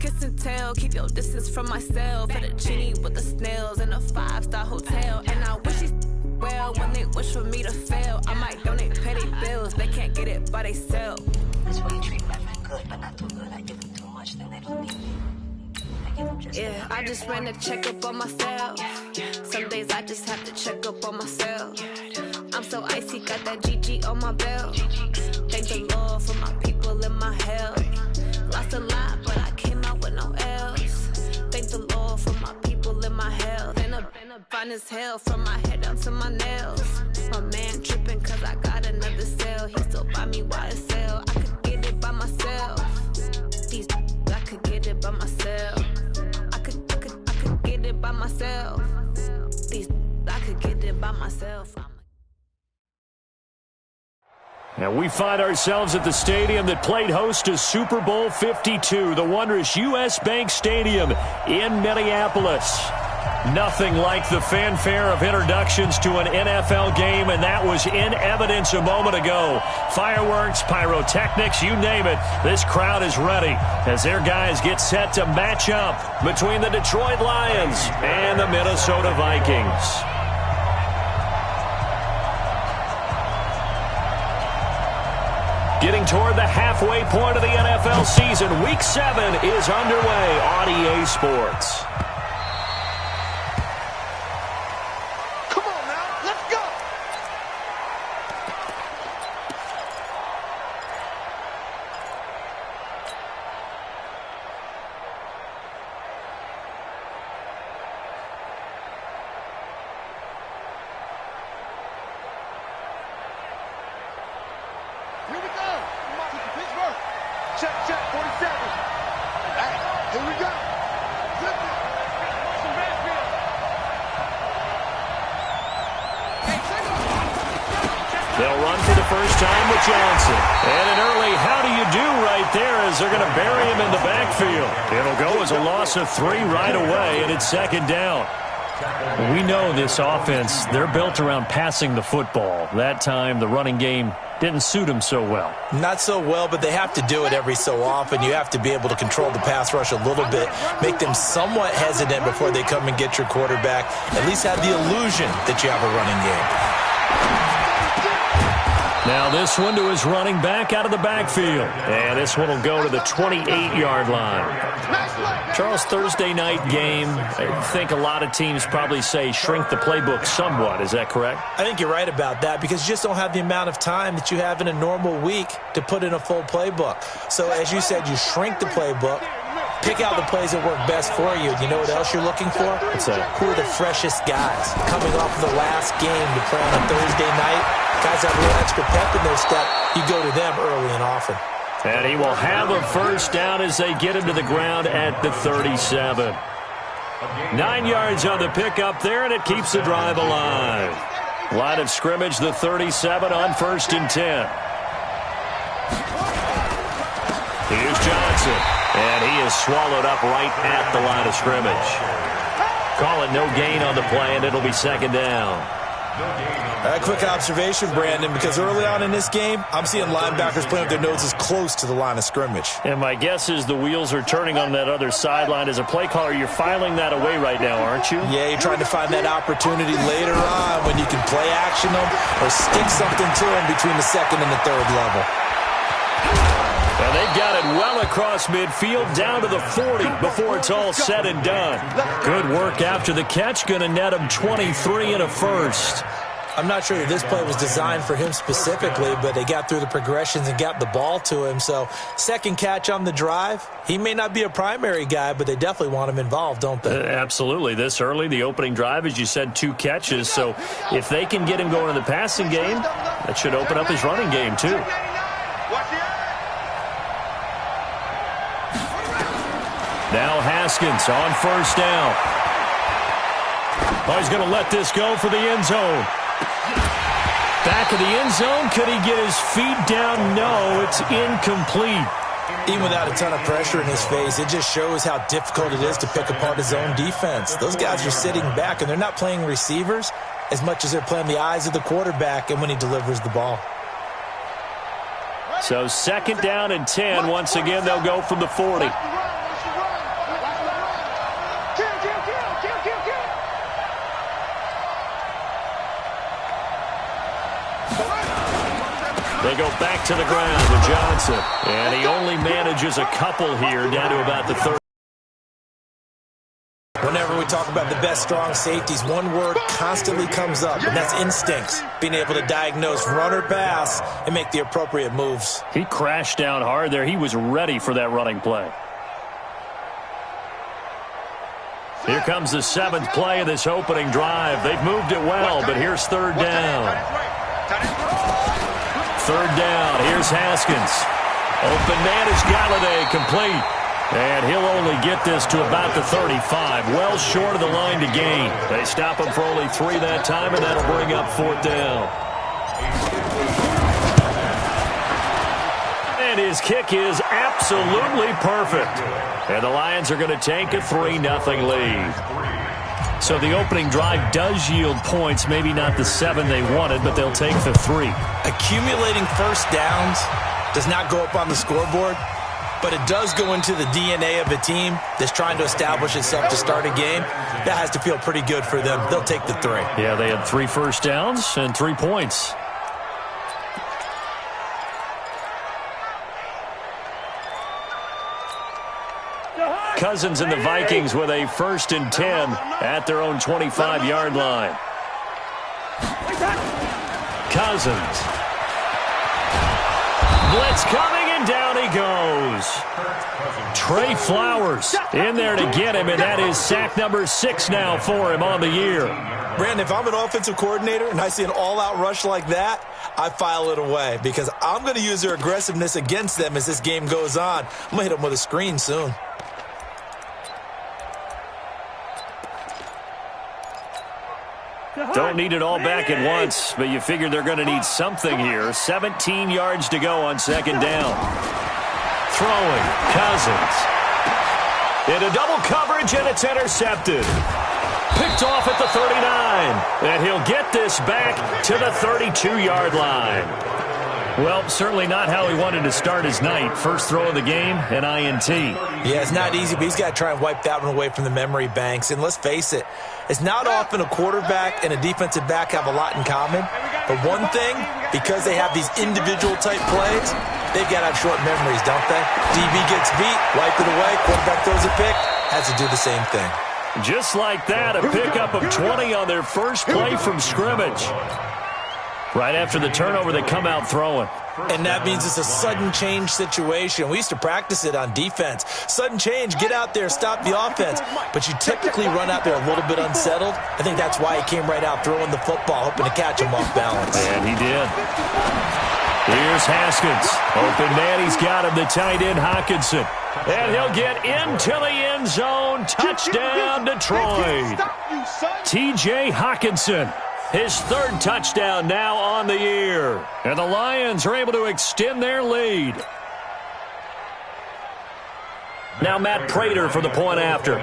kiss and tell. Keep your distance from myself. For the genie with the snails in a 5-star hotel. And I wish these well when they wish for me to fail. I might donate petty bills. They can't get it by themselves. That's why you treat my friend good, but not too good. I give them too much, then they don't need me. Yeah, I just ran a checkup on myself. Some days I just have to check up on myself. I'm so icy, got that GG on my belt. Thank the Lord for my people in my health. Lost a lot, but I came out with no else. Thank the Lord for my people in my health. And a fine as hell from my head down to my nails. My man tripping cause I got another cell. He still buy me YSL. I could get it by myself. These I could get it by myself. I could get it by myself. These I could get it by myself. And we find ourselves at the stadium that played host to Super Bowl 52, the wondrous U.S. Bank Stadium in Minneapolis. Nothing like the fanfare of introductions to an NFL game, and that was in evidence a moment ago. Fireworks, pyrotechnics, you name it. This crowd is ready as their guys get set to match up between the Detroit Lions and the Minnesota Vikings. Getting toward the halfway point of the NFL season, Week 7 is underway on EA Sports. Come on now, let's go! Here we go. Pittsburgh. Check, 47. Hey, here we go. Flip it. They'll run for the first time with Johnson. And an early how do you do right there as they're going to bury him in the backfield. It'll go as a loss of 3 right away, and it's second down. We know this offense, they're built around passing the football. That time, the running game didn't suit them so well. Not so well, but they have to do it every so often. You have to be able to control the pass rush a little bit, make them somewhat hesitant before they come and get your quarterback. At least have the illusion that you have a running game. Now this one to his running back out of the backfield. And this one will go to the 28-yard line. Charles, Thursday night game, I think a lot of teams probably say shrink the playbook somewhat. Is that correct? I think you're right about that because you just don't have the amount of time that you have in a normal week to put in a full playbook. So as you said, you shrink the playbook, pick out the plays that work best for you. You know what else you're looking for? What's that? Who are the freshest guys coming off of the last game to play on a Thursday night? Guys have a little extra pep in their step. You go to them early and often. And he will have a first down as they get him to the ground at the 37. 9 yards on the pickup there, and it keeps the drive alive. Line of scrimmage, the 37 on 1st and 10. Here's Johnson, and he is swallowed up right at the line of scrimmage. Call it no gain on the play, and it'll be second down. A quick observation, Brandon, because early on in this game, I'm seeing linebackers playing with their noses close to the line of scrimmage. And my guess is the wheels are turning on that other sideline. As a play caller, you're filing that away right now, aren't you? Yeah, you're trying to find that opportunity later on when you can play action them or stick something to them between the second and the third level. And they've got it well across midfield down to the 40 before it's all said and done. Good work after the catch. Going to net him 23 and a first. I'm not sure that this play was designed for him specifically, but they got through the progressions and got the ball to him. So second catch on the drive. He may not be a primary guy, but they definitely want him involved, don't they? Absolutely. This early, the opening drive, as you said, 2 catches. So if they can get him going in the passing game, that should open up his running game too. Now Haskins on first down. Oh, he's going to let this go for the end zone. Back of the end zone. Could he get his feet down? No, it's incomplete. Even without a ton of pressure in his face, it just shows how difficult it is to pick apart his own defense. Those guys are sitting back, and they're not playing receivers as much as they're playing the eyes of the quarterback and when he delivers the ball. So second down and 10. Once again, they'll go from the 40. They go back to the ground with Johnson. And he only manages a couple here, down to about the 30. Whenever we talk about the best strong safeties, one word constantly comes up, and that's instincts. Being able to diagnose run or pass and make the appropriate moves. He crashed down hard there. He was ready for that running play. Here comes the 7th play of this opening drive. They've moved it well, but here's 3rd down. 3rd down. Here's Haskins. Open man is Galladay, complete. And he'll only get this to about the 35, well short of the line to gain. They stop him for only 3 that time, and that'll bring up 4th down. And his kick is absolutely perfect. And the Lions are going to take a 3-0 lead. So the opening drive does yield points, maybe not the 7 they wanted, but they'll take the 3. Accumulating first downs does not go up on the scoreboard, but it does go into the DNA of a team that's trying to establish itself to start a game. That has to feel pretty good for them. They'll take the 3. Yeah, they had 3 first downs and 3 points. Cousins and the Vikings with a 1st and 10 at their own 25-yard line. Cousins. Blitz coming, and down he goes. Trey Flowers in there to get him, and that is sack number 6 now for him on the year. Brandon, if I'm an offensive coordinator and I see an all-out rush like that, I file it away because I'm going to use their aggressiveness against them as this game goes on. I'm going to hit them with a screen soon. Don't need it all back at once, but you figure they're going to need something here. 17 yards to go on 2nd down. Throwing, Cousins. Into double coverage, and it's intercepted. Picked off at the 39. And he'll get this back to the 32-yard line. Well, certainly not how he wanted to start his night. First throw of the game, an INT. Yeah, it's not easy, but he's got to try and wipe that one away from the memory banks. And let's face it, it's not often a quarterback and a defensive back have a lot in common. But one thing, because they have these individual type plays, they've got to have short memories, don't they? DB gets beat, wipe it away, quarterback throws a pick, has to do the same thing. Just like that, a pickup of 20 on their first play from scrimmage. Right after the turnover, they come out throwing. And that means it's a sudden change situation. We used to practice it on defense. Sudden change, get out there, stop the offense. But you typically run out there a little bit unsettled. I think that's why he came right out throwing the football, hoping to catch him off balance. And he did. Here's Haskins. Open man, he's got him, the tight end Hockenson. And he'll get into the end zone. Touchdown, Detroit. T.J. Hockenson. His 3rd touchdown now on the year. And the Lions are able to extend their lead. Now Matt Prater for the point after.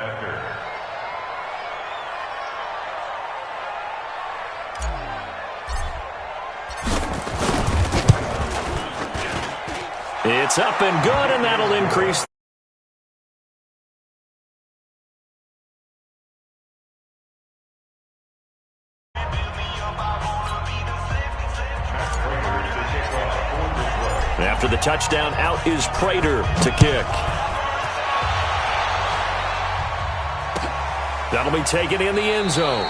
It's up and good, and that'll increase. After the touchdown, out is Prater to kick. That'll be taken in the end zone.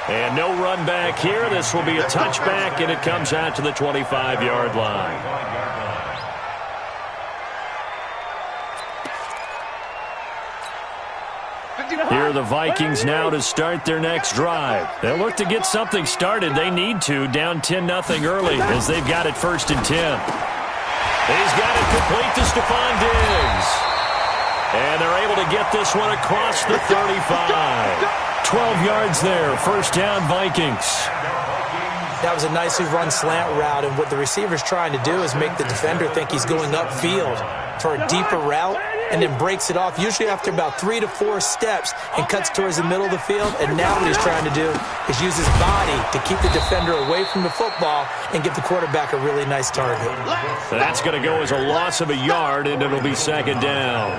And no run back here. This will be a touchback, and it comes out to the 25-yard line. Here are the Vikings now to start their next drive. They'll look to get something started. They need to, down 10-0 early, as they've got it 1st and 10. He's got it complete to Stephon Diggs. And they're able to get this one across the 35. 12 yards there, 1st down Vikings. That was a nicely run slant route, and what the receiver's trying to do is make the defender think he's going upfield for a deeper route, and then breaks it off, usually after about 3 to 4 steps, and cuts towards the middle of the field. And now what he's trying to do is use his body to keep the defender away from the football and give the quarterback a really nice target. That's going to go as a loss of a yard, and it'll be 2nd down.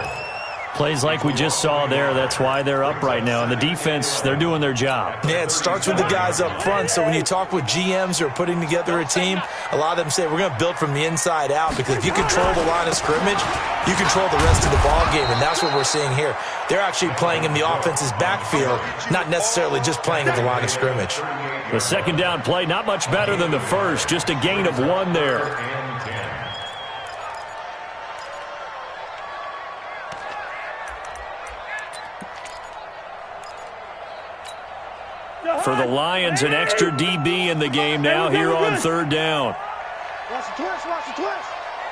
Plays like we just saw there, that's why they're up right now. And the defense, they're doing their job. Yeah, it starts with the guys up front. So when you talk with GMs who are putting together a team, a lot of them say we're going to build from the inside out, because if you control the line of scrimmage, you control the rest of the ball game, and that's what we're seeing here. They're actually playing in the offense's backfield, not necessarily just playing at the line of scrimmage. The second down play, not much better than the first, just a gain of 1 there. For the Lions, an extra DB in the game now here on third down. Watch the twist, watch the twist.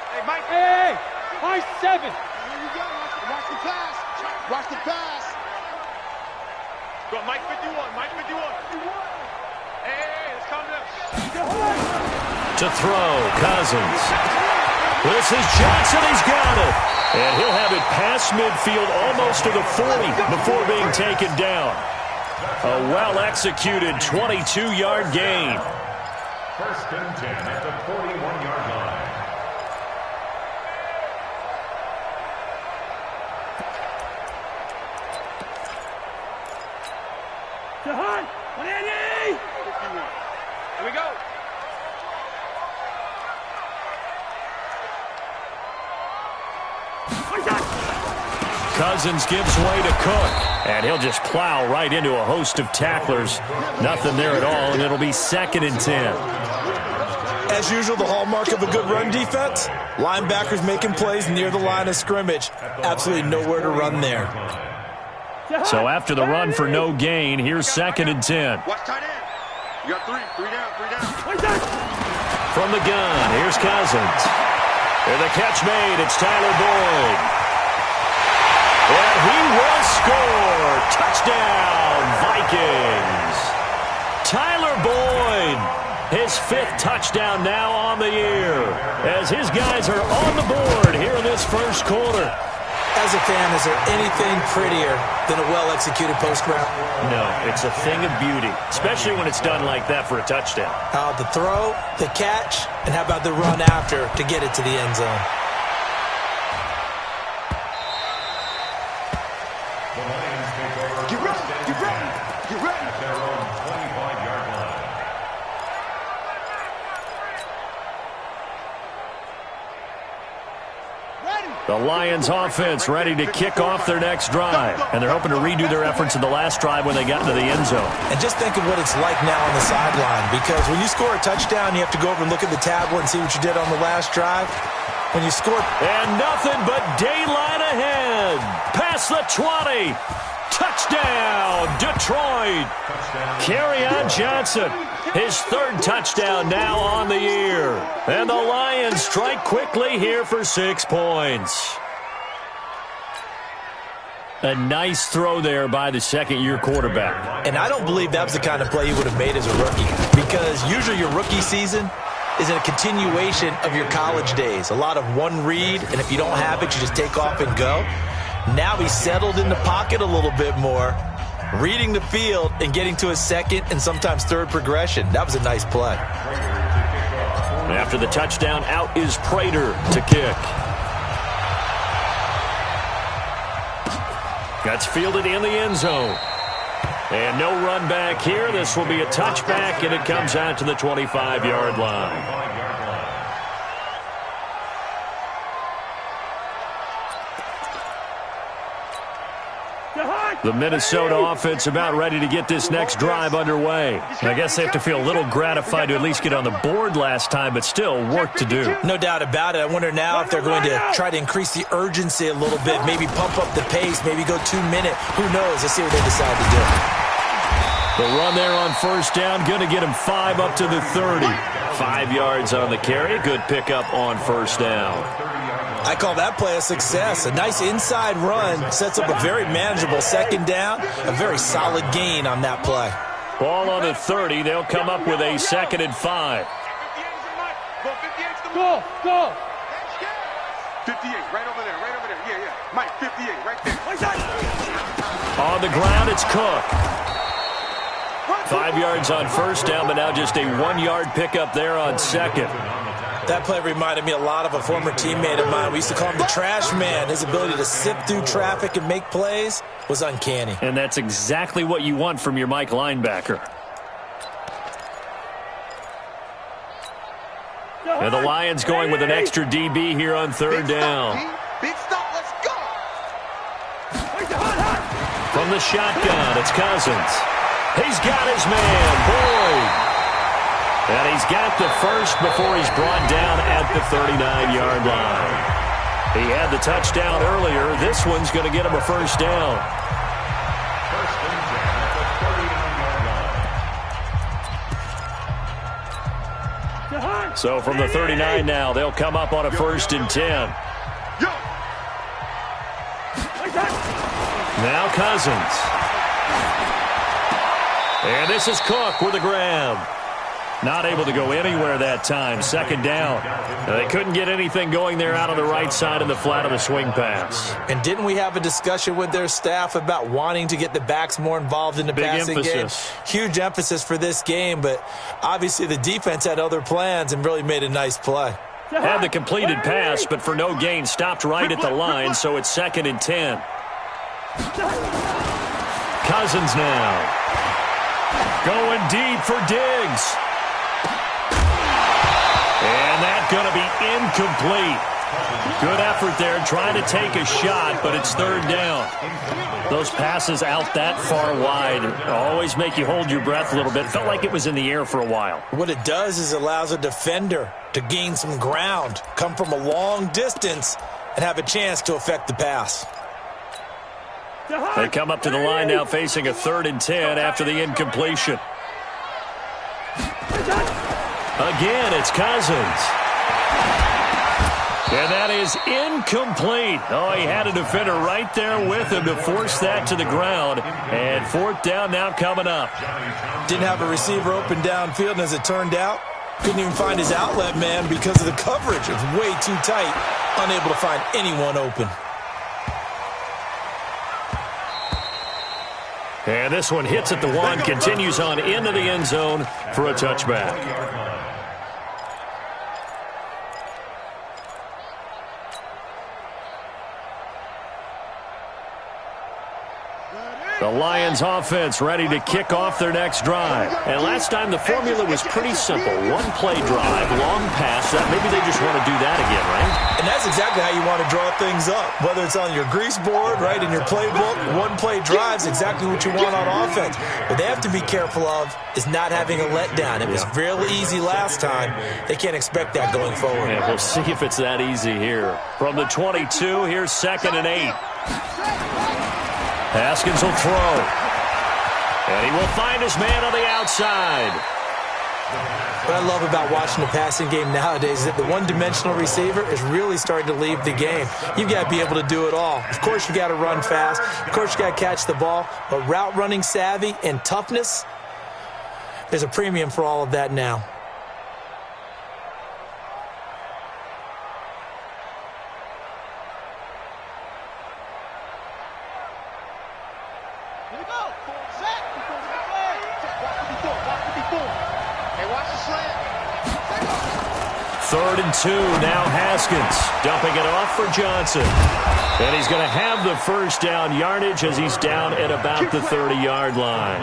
Hey, Mike. Hey, high 7. Here you go. Watch the pass. Watch the pass. Go, Mike 51. Mike 51. Hey, let's calm down. To throw, Cousins. This is Johnson, he's got it. And he'll have it past midfield, almost to the 40 before being taken down. A well-executed 22-yard gain. First and 10 at the 41-yard line. Jahan, 180. 51. Here we go. Cousins gives way to Cook, and he'll just plow right into a host of tacklers. Nothing there at all, and it'll be 2nd and 10. As usual, the hallmark of a good run defense, linebackers making plays near the line of scrimmage. Absolutely nowhere to run there. So after the run for no gain, here's 2nd and 10. Watch tight end. You got 3 down. From the gun, here's Cousins. And the catch made, it's Tyler Boyd. And he will score. Touchdown, Vikings. Tyler Boyd, his 5th touchdown now on the year, as his guys are on the board here in this first quarter. As a fan, is there anything prettier than a well-executed post route? No, it's a thing of beauty, especially when it's done like that for a touchdown. How about the throw, the catch, and how about the run after to get it to the end zone? Get ready. Get ready. Get ready. At their own 25-yard line. The Lions offense ready to kick off their next drive, and they're hoping to redo their efforts in the last drive when they got into the end zone. And just think of what it's like now on the sideline, because when you score a touchdown, you have to go over and look at the tablet and see what you did on the last drive. When you score... And nothing but daylight ahead. Past the 20. Touchdown, Detroit. Kerryon Johnson, his 3rd touchdown now on the year. And the Lions strike quickly here for 6 points. A nice throw there by the second-year quarterback. And I don't believe that was the kind of play he would have made as a rookie, because usually your rookie season is a continuation of your college days. A lot of one read, and if you don't have it, you just take off and go. Now he's settled in the pocket a little bit more, reading the field and getting to his 2nd and sometimes 3rd progression. That was a nice play. After the touchdown, out is Prater to kick. That's fielded in the end zone. And no run back here. This will be a touchback, and it comes out to the 25-yard line. The Minnesota offense about ready to get this next drive underway. And I guess they have to feel a little gratified to at least get on the board last time, but still work to do. No doubt about it. I wonder now if they're going to try to increase the urgency a little bit, maybe pump up the pace, maybe go 2-minute. Who knows? Let's see what they decide to do. The run there on first down, going to get him 5 up to the 30. 5 yards on the carry. Good pickup on first down. I call that play a success. A nice inside run sets up a very manageable second down. A very solid gain on that play. Ball on the 30. They'll come up with a 2nd and 5. Go, go. 58, right over there, right over there. Yeah, yeah. Mike, 58, right there. On the ground, it's Cook. 5 yards on first down, but now just a 1-yard pickup there on 2nd. That play reminded me a lot of a former teammate of mine. We used to call him the trash man. His ability to sift through traffic and make plays was uncanny. And that's exactly what you want from your Mike linebacker. And the Lions going with an extra DB here on third down. Big stop, let's go! From the shotgun, it's Cousins. He's got his man, Boyd. And he's got the first before he's brought down at the 39-yard line. He had the touchdown earlier. This one's going to get him a first down. First and 10 at the 39-yard line. So from the 39 now, they'll come up on a first and 10. Now Cousins. And this is Cook with a grab. Not able to go anywhere that time. Second down. They couldn't get anything going there out on the right side of the flat of the swing pass. And didn't we have a discussion with their staff about wanting to get the backs more involved in the passing game? Huge emphasis for this game, but obviously the defense had other plans and really made a nice play. Had the completed pass, but for no gain, stopped right at the line, so it's second and 10. Cousins now. Going deep for Diggs. And that's going to be incomplete. Good effort there trying to take a shot, but it's third down. Those passes out that far wide always make you hold your breath a little bit. Felt like it was in the air for a while. What it does is allows a defender to gain some ground, come from a long distance, and have a chance to affect the pass. They come up to the line now facing a third and 10 after the incompletion. Again, it's Cousins. And that is incomplete. Oh, he had a defender right there with him to force that to the ground. And fourth down now coming up. Didn't have a receiver open downfield, and as it turned out, couldn't even find his outlet man because of the coverage. It was way too tight, unable to find anyone open. And this one hits at the one, continues on into the end zone for a touchback. The Lions offense ready to kick off their next drive. And last time the formula was pretty simple. One play drive, long pass. Maybe they just want to do that again, right? And that's exactly how you want to draw things up. Whether it's on your grease board, right, in your playbook, one play drive is exactly what you want on offense. What they have to be careful of is not having a letdown. It was really easy last time. They can't expect that going forward. Yeah, we'll see if it's that easy here. From the 22, here's second and 8. Haskins will throw. And he will find his man on the outside. What I love about watching the passing game nowadays is that the one-dimensional receiver is really starting to leave the game. You've got to be able to do it all. Of course, you got to run fast. Of course, you got to catch the ball. But route running savvy and toughness, there's a premium for all of that now. Third and 2, now Haskins dumping it off for Johnson. And he's going to have the first down yardage as he's down at about the 30-yard line.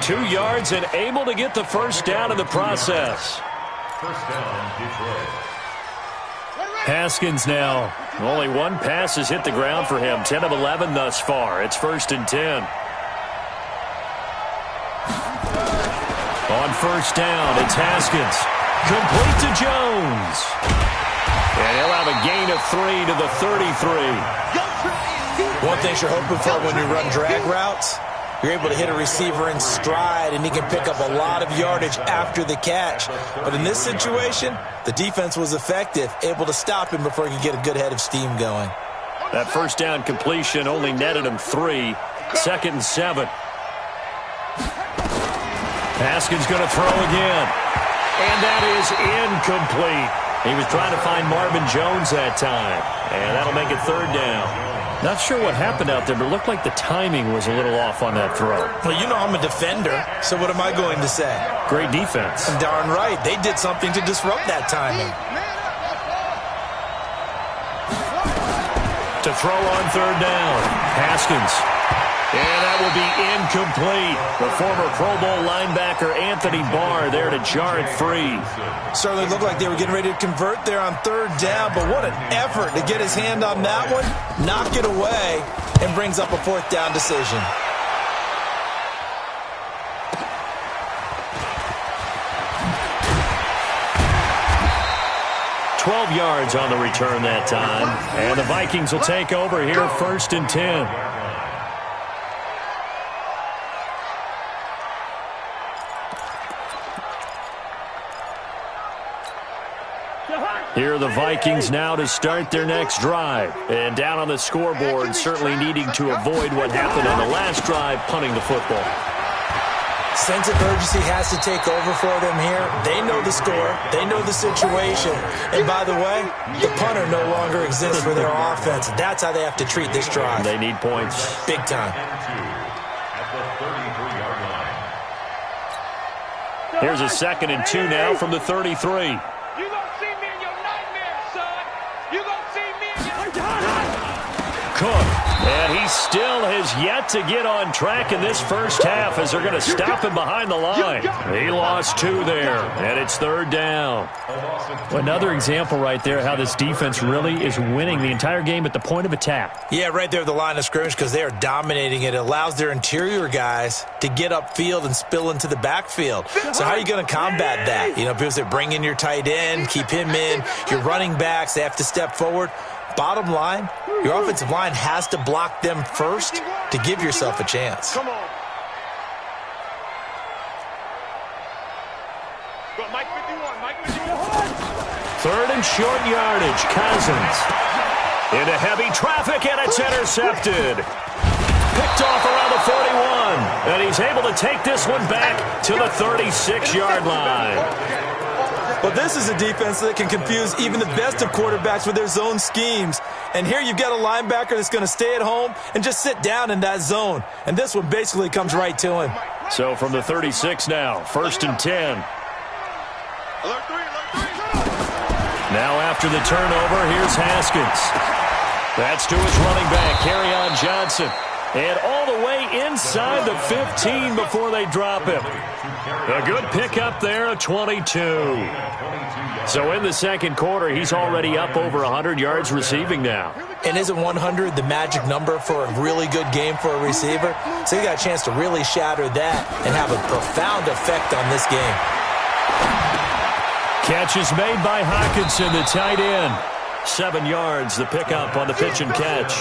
2 yards and able to get the first down in the process. First down, Detroit. Haskins now. Only one pass has hit the ground for him. 10 of 11 thus far. It's first and 10. On first down, it's Haskins. Complete to Jones. And he'll have a gain of 3 to the 33. One thing you're hoping for when you run drag routes, you're able to hit a receiver in stride, and he can pick up a lot of yardage after the catch. But in this situation, the defense was effective, able to stop him before he could get a good head of steam going. That first down completion only netted him 3. Second and 7. Haskins going to throw again. And that is incomplete. He was trying to find Marvin Jones that time. And that'll make it third down. Not sure what happened out there, but it looked like the timing was a little off on that throw. Well, you know I'm a defender, so what am I going to say? Great defense. Darn right. They did something to disrupt that timing. To throw on third down. Haskins. And that will be incomplete. The former Pro Bowl linebacker Anthony Barr there to jar it free. Certainly looked like they were getting ready to convert there on third down, but what an effort to get his hand on that one, knock it away, and brings up a fourth down decision. $12 yards on the return that time. And the Vikings will take over here, 1st and 10. Here are the Vikings now to start their next drive. And down on the scoreboard, certainly needing to avoid what happened on the last drive, punting the football. Sense of urgency has to take over for them here. They know the score. They know the situation. And by the way, the punter no longer exists for their offense. That's how they have to treat this drive. They need points. Big time. Here's a 2nd and 2 now from the 33. Cook, and he still has yet to get on track in this first half as they're going to stop him behind the line. He lost 2 there, and it's 3rd down. Another example right there how this defense really is winning the entire game at the point of attack. Yeah, right there at the line of scrimmage because they are dominating it. It allows their interior guys to get upfield and spill into the backfield. So how are you going to combat that? You know, people say bring in your tight end, keep him in. Your running backs, they have to step forward. Bottom line, your offensive line has to block them first to give yourself a chance. Come on. Go, Mike 51, Mike 51. 3rd and short yardage. Cousins into heavy traffic, and it's intercepted. Picked off around the 41, and he's able to take this one back to the 36-yard line. But this is a defense that can confuse even the best of quarterbacks with their zone schemes. And here you've got a linebacker that's going to stay at home and just sit down in that zone. And this one basically comes right to him. So from the 36 now, 1st and 10. Alert 3, alert 3. Now after the turnover, here's Haskins. That's to his running back, Kerryon Johnson. And all the way inside the 15 before they drop him. A good pickup there, a 22. So in the second quarter, he's already up over 100 yards receiving now. And isn't 100 the magic number for a really good game for a receiver? So you got a chance to really shatter that and have a profound effect on this game. Catch is made by Hockenson, the tight end. 7 yards, the pickup on the pitch and catch.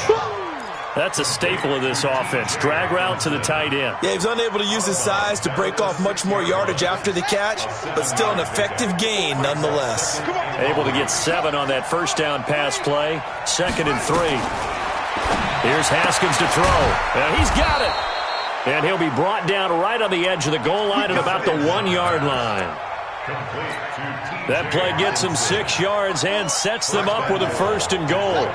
That's a staple of this offense. Drag route to the tight end. Yeah, he was unable to use his size to break off much more yardage after the catch, but still an effective gain nonetheless. Able to get 7 on that first down pass play. 2nd and 3. Here's Haskins to throw. And he's got it. And he'll be brought down right on the edge of the goal line at about the 1-yard line. That play gets him 6 yards and sets them up with a 1st and goal.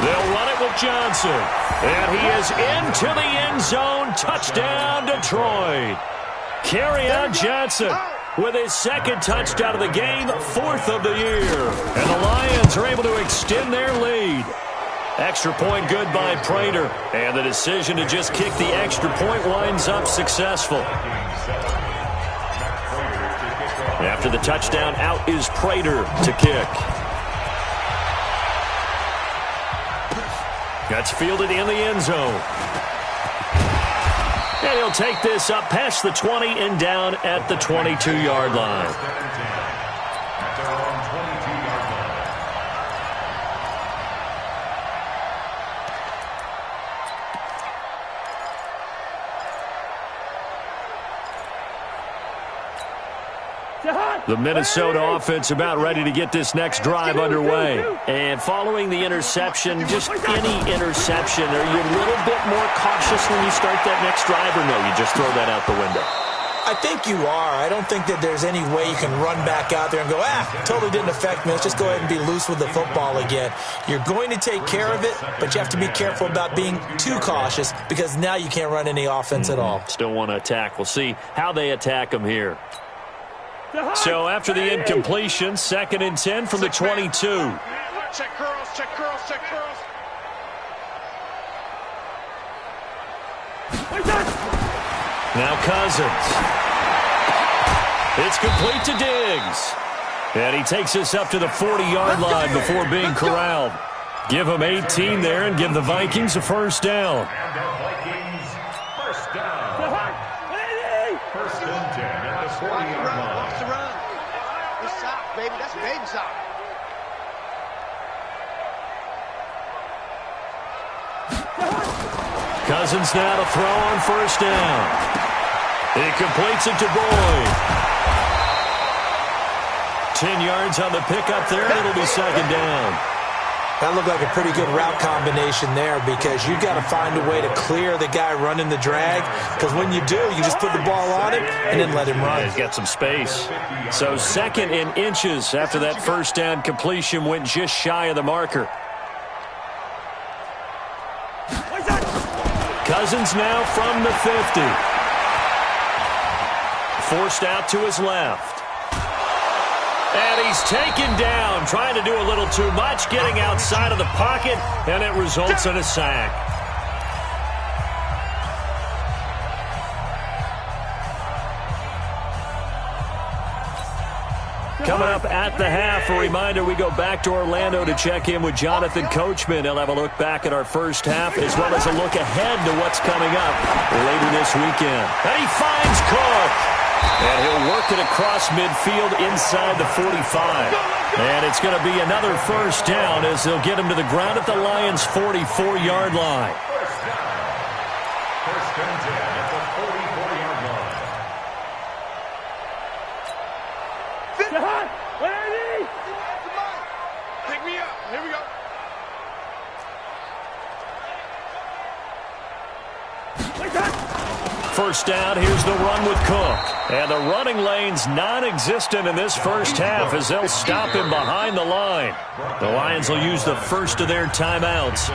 They'll run it with Johnson. And he is into the end zone. Touchdown, Detroit. Kerryon Johnson with his 2nd touchdown of the game, 4th of the year. And the Lions are able to extend their lead. Extra point good by Prater. And the decision to just kick the extra point winds up successful. After the touchdown, out is Prater to kick. That's fielded in the end zone. And he'll take this up past the 20 and down at the 22-yard line. The Minnesota offense about ready to get this next drive underway. And following the interception, just any interception, are you a little bit more cautious when you start that next drive, or no, you just throw that out the window? I think you are. I don't think that there's any way you can run back out there and go, totally didn't affect me. Let's just go ahead and be loose with the football again. You're going to take care of it, but you have to be careful about being too cautious because now you can't run any offense at all. Still want to attack. We'll see how they attack them here. So after the incompletion, 2nd and 10 from the 22. Check curls, check curls, check curls. Now Cousins. It's complete to Diggs. And he takes us up to the 40-yard line before being corralled. Give him 18 there and give the Vikings a first down. And the Vikings first down. First and 10 at the 40-yard line. Watch the run. It's sock, baby. That's baby sock. Cousins now to throw on first down. He completes it to Boyd. 10 yards on the pickup there, and it'll be 2nd down. That looked like a pretty good route combination there because you've got to find a way to clear the guy running the drag because when you do, you just put the ball on him and then let him run. Yeah, he's got some space. So 2nd in inches after that first down completion went just shy of the marker. Cousins now from the 50. Forced out to his left. And he's taken down, trying to do a little too much, getting outside of the pocket, and it results in a sack. Coming up at the half, a reminder, we go back to Orlando to check in with Jonathan Coachman. He'll have a look back at our first half as well as a look ahead to what's coming up later this weekend. And he finds Cook. And he'll work it across midfield inside the 45. And it's going to be another first down as they'll get him to the ground at the Lions' 44-yard line. First down. First and 10 at the 44-yard line. Pick me up. Here we go. First down, here's the run with Cook. And the running lane's non-existent in this first half as they'll stop him behind the line. The Lions will use the first of their timeouts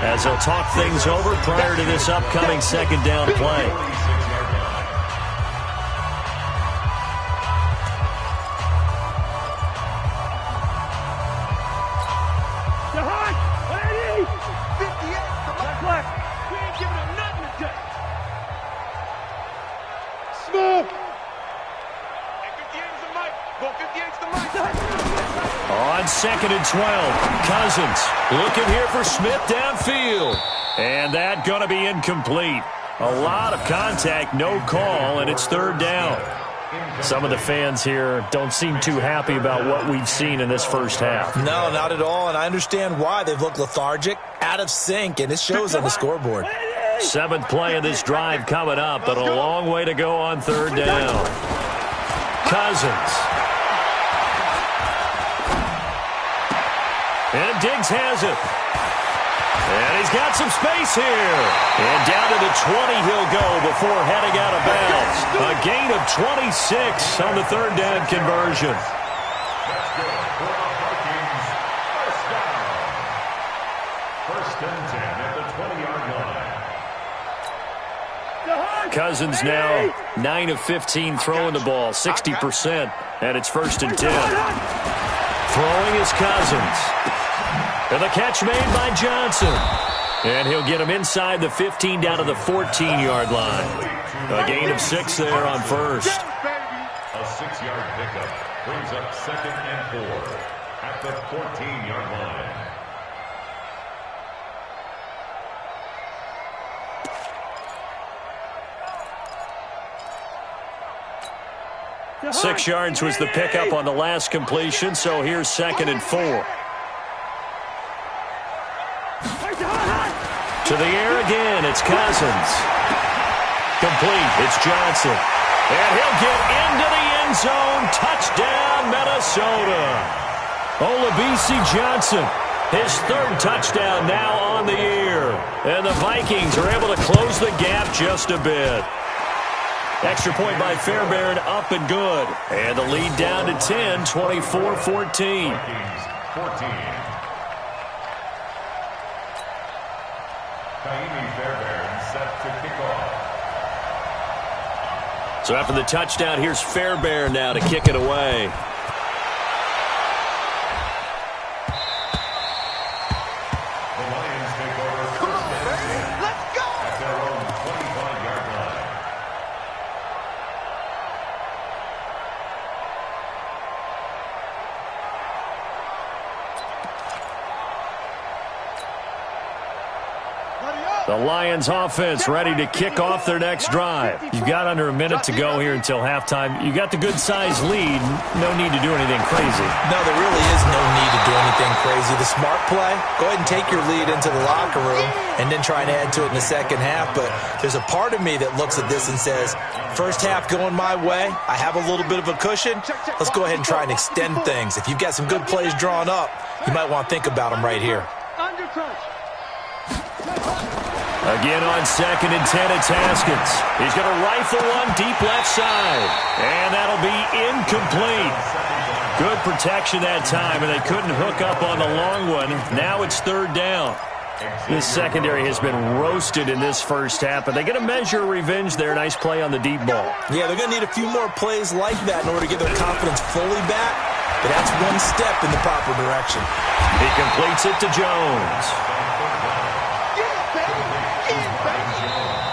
as they'll talk things over prior to this upcoming 2nd down play. On 2nd and 12, Cousins looking here for Smith downfield. And that going to be incomplete. A lot of contact, no call, and it's 3rd down. Some of the fans here don't seem too happy about what we've seen in this first half. No, not at all, and I understand why. They've looked lethargic, out of sync, and it shows on the scoreboard. 7th play of this drive coming up, but a long way to go on 3rd down. Cousins. And Diggs has it. And he's got some space here. And down to the 20 he'll go before heading out of bounds. A gain of 26 on the 3rd down conversion. That's good for the Vikings. First down. First and 10 at the 20-yard line. Cousins now 9 of 15 throwing the ball, 60%. And it's 1st and 10. Throwing is Cousins. And the catch made by Johnson. And he'll get him inside the 15 down to the 14-yard line. A gain of 6 there on first. A 6-yard pickup brings up 2nd and 4 at the 14-yard line. 6 yards was the pickup on the last completion, so here's 2nd and 4. To the air again, it's Cousins. Complete, it's Johnson. And he'll get into the end zone. Touchdown, Minnesota. Olabisi Johnson, his 3rd touchdown now on the year. And the Vikings are able to close the gap just a bit. Extra point by Fairbairn, up and good. And the lead down to 10, 24-14. Vikings 14. Kaimi Fairbairn set to kick off. So after the touchdown, here's Fairbairn now to kick it away. The Lions take over first and 10 at their own 25-yard line. The Lions offense ready to kick off their next drive. You've got under a minute to go here until halftime. You got the good-sized lead. No need to do anything crazy. No, there really is no need to do anything crazy. The smart play, go ahead and take your lead into the locker room and then try and add to it in the second half. But there's a part of me that looks at this and says, first half going my way, I have a little bit of a cushion. Let's go ahead and try and extend things. If you've got some good plays drawn up, you might want to think about them right here. Again on 2nd and 10, it's Haskins. He's going to rifle one deep left side. And that'll be incomplete. Good protection that time, and they couldn't hook up on the long one. Now it's 3rd down. This secondary has been roasted in this first half, but they get a measure of revenge there. Nice play on the deep ball. Yeah, they're going to need a few more plays like that in order to get their confidence fully back. But that's one step in the proper direction. He completes it to Jones.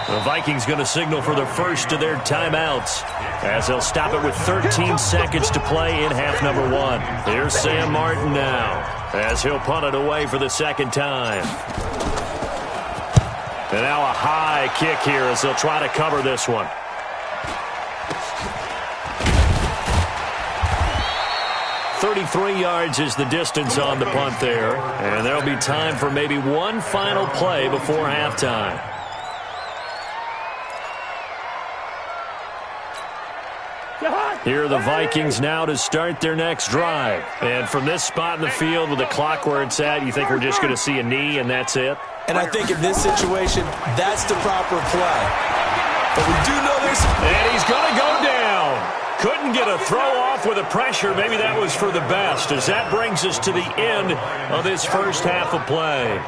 The Vikings going to signal for the first of their timeouts as they'll stop it with 13 seconds to play in half number 1. Here's Sam Martin now as he'll punt it away for the second time. And now a high kick here as they'll try to cover this one. .33 yards is the distance on the punt there. And there'll be time for maybe one final play before halftime. Here are the Vikings now to start their next drive. And from this spot in the field with the clock where it's at, you think we're just going to see a knee and that's it? And I think in this situation, that's the proper play. But we do know this. And he's going to go down. Couldn't get a throw off with the pressure. Maybe that was for the best, as that brings us to the end of this first half of play.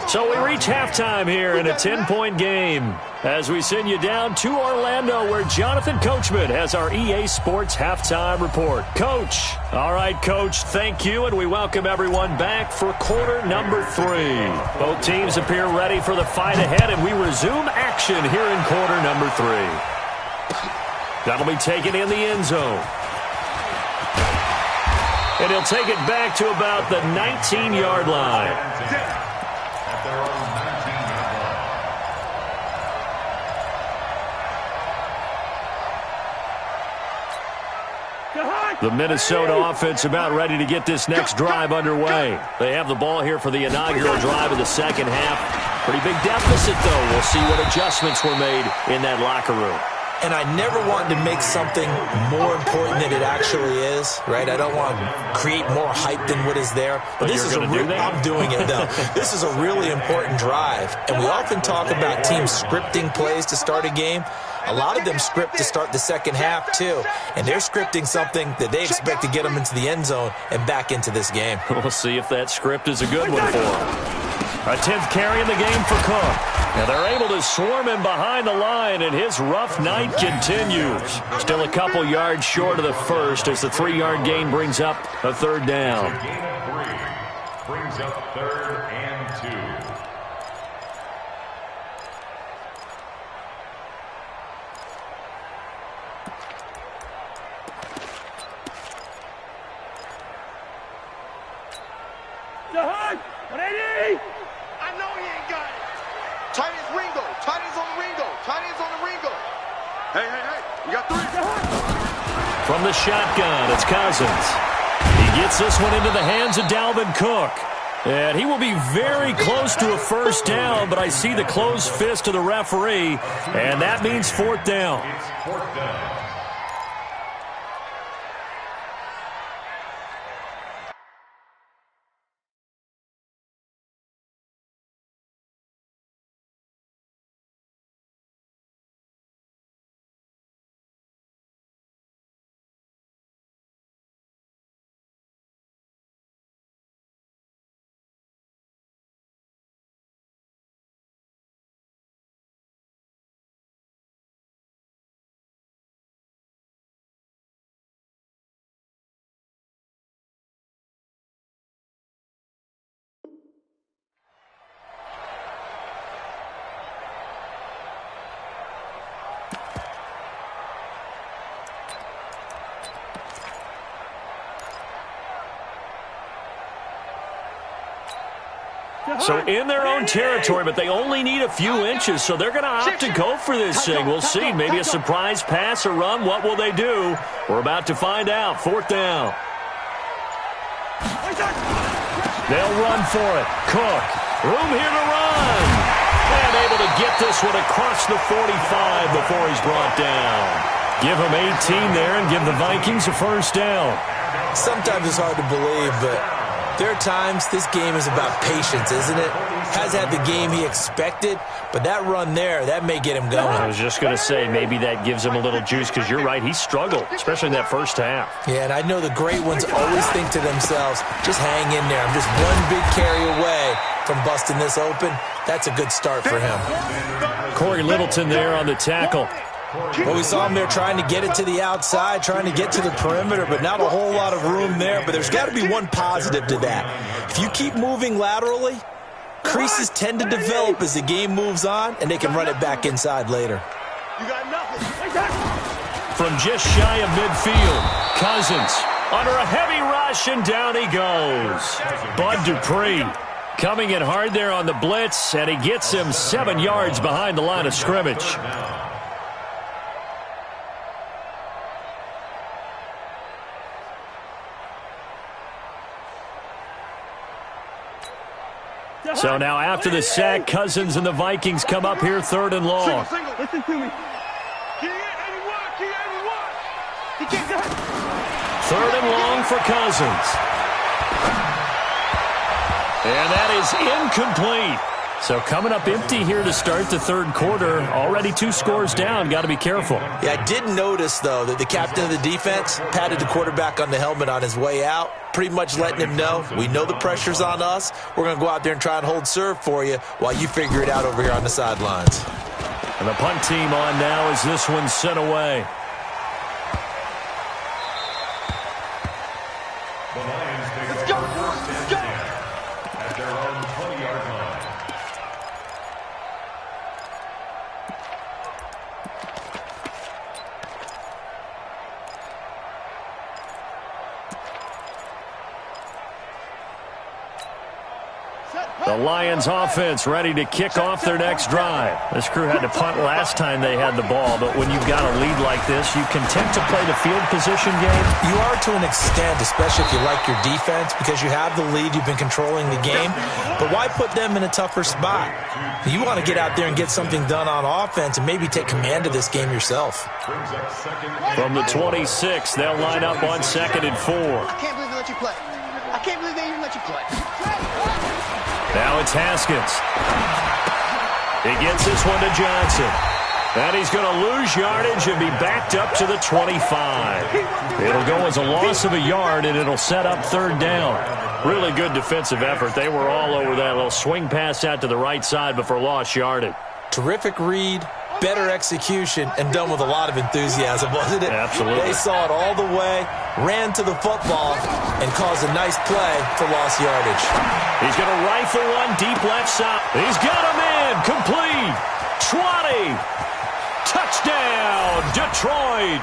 So we reach halftime here in a 10-point game as we send you down to Orlando, where Jonathan Coachman has our EA Sports halftime report. Coach. All right, Coach, thank you, and we welcome everyone back for quarter number 3. Both teams appear ready for the fight ahead, and we resume action here in quarter number 3. That'll be taken in the end zone. And he'll take it back to about the 19-yard line. At their own 19-yard line. The Minnesota offense about ready to get this next drive underway. They have the ball here for the inaugural drive of the second half. Pretty big deficit, though. We'll see what adjustments were made in that locker room. And I never want to make something more important than it actually is, right? I don't want to create more hype than what is there. But this is I'm doing it, though. This is a really important drive. And we often talk about teams scripting plays to start a game. A lot of them script to start the second half, too. And they're scripting something that they expect to get them into the end zone and back into this game. We'll see if that script is a good one for them. A 10th carry in the game for Cook. Now they're able to swarm him behind the line, and his rough night continues. Still a couple yards short of the first as the 3-yard gain brings up a 3rd down. Gain of 3 brings up 3rd and 2. Jahan, 180. I know he ain't got it. Tight ends Ringo. Tight ends on the Ringo. Tight ends on the Ringo. Hey, hey, hey. You got 3. From the shotgun, it's Cousins. He gets this one into the hands of Dalvin Cook. And he will be very close to a first down, but I see the closed fist of the referee, and that means 4th down. It's 4th down. So in their own territory, but they only need a few inches, so they're going to opt to go for this thing. We'll see. Maybe a surprise pass or run. What will they do? We're about to find out. 4th down. They'll run for it. Cook. Room here to run. And able to get this one across the 45 before he's brought down. Give him 18 there and give the Vikings a 1st down. Sometimes it's hard to believe, but there are times this game is about patience, isn't it? Has had the game he expected, but that run there, that may get him going. I was just going to say, maybe that gives him a little juice, because you're right, he struggled, especially in that first half. Yeah, and I know the great ones always think to themselves, just hang in there. I'm just one big carry away from busting this open. That's a good start for him. Corey Littleton there on the tackle. Well, we saw him there trying to get it to the outside, trying to get to the perimeter, but not a whole lot of room there. But there's got to be one positive to that. If you keep moving laterally, creases tend to develop as the game moves on, and they can run it back inside later. You got nothing. From just shy of midfield, Cousins under a heavy rush, and down he goes. Bud Dupree coming in hard there on the blitz, and he gets him 7 yards behind the line of scrimmage. So now after the sack, Cousins and the Vikings come up here 3rd and long. Listen to me. 3rd and long for Cousins. And that is incomplete. So coming up empty here to start the 3rd quarter. Already 2 scores down. Got to be careful. Yeah, I did notice, though, that the captain of the defense patted the quarterback on the helmet on his way out, pretty much letting him know, we know the pressure's on us. We're going to go out there and try and hold serve for you while you figure it out over here on the sidelines. And the punt team on now as this one's sent away. The Lions take over 1st and 10 at their own 20-yard line. The Lions offense ready to kick off their next drive. This crew had to punt last time they had the ball, but when you've got a lead like this, you content to play the field position game? You are to an extent, especially if you like your defense, because you have the lead, you've been controlling the game. But why put them in a tougher spot? You want to get out there and get something done on offense and maybe take command of this game yourself. From the 26, they'll line up on 2nd and 4. I can't believe they let you play. I can't believe they even let you play. Now it's Haskins. He gets this one to Johnson. And he's going to lose yardage and be backed up to the 25. It'll go as a loss of a yard, and it'll set up 3rd down. Really good defensive effort. They were all over that little swing pass out to the right side before lost yardage. Terrific read, better execution, and done with a lot of enthusiasm, wasn't it? Absolutely. They saw it all the way, ran to the football, and caused a nice play for lost yardage. He's going to rifle one deep left side. He's got him in. Complete. 20. Touchdown, Detroit.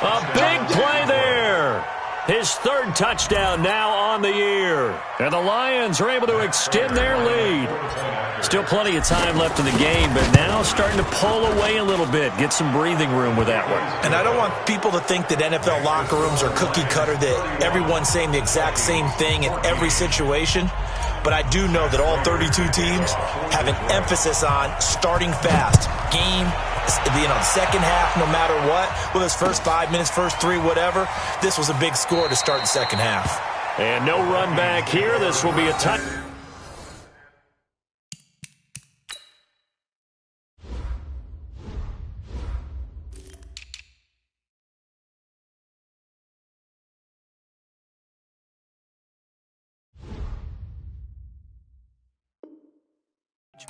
A big play there. His 3rd touchdown now on the year. And the Lions are able to extend their lead. Still plenty of time left in the game, but now starting to pull away a little bit. Get some breathing room with that one. And I don't want people to think that NFL locker rooms are cookie cutter, that everyone's saying the exact same thing in every situation. But I do know that all 32 teams have an emphasis on starting fast. Game, second half, no matter what. Whether it's first 5 minutes, first 3, whatever. This was a big score to start the second half. And no run back here. This will be a touch.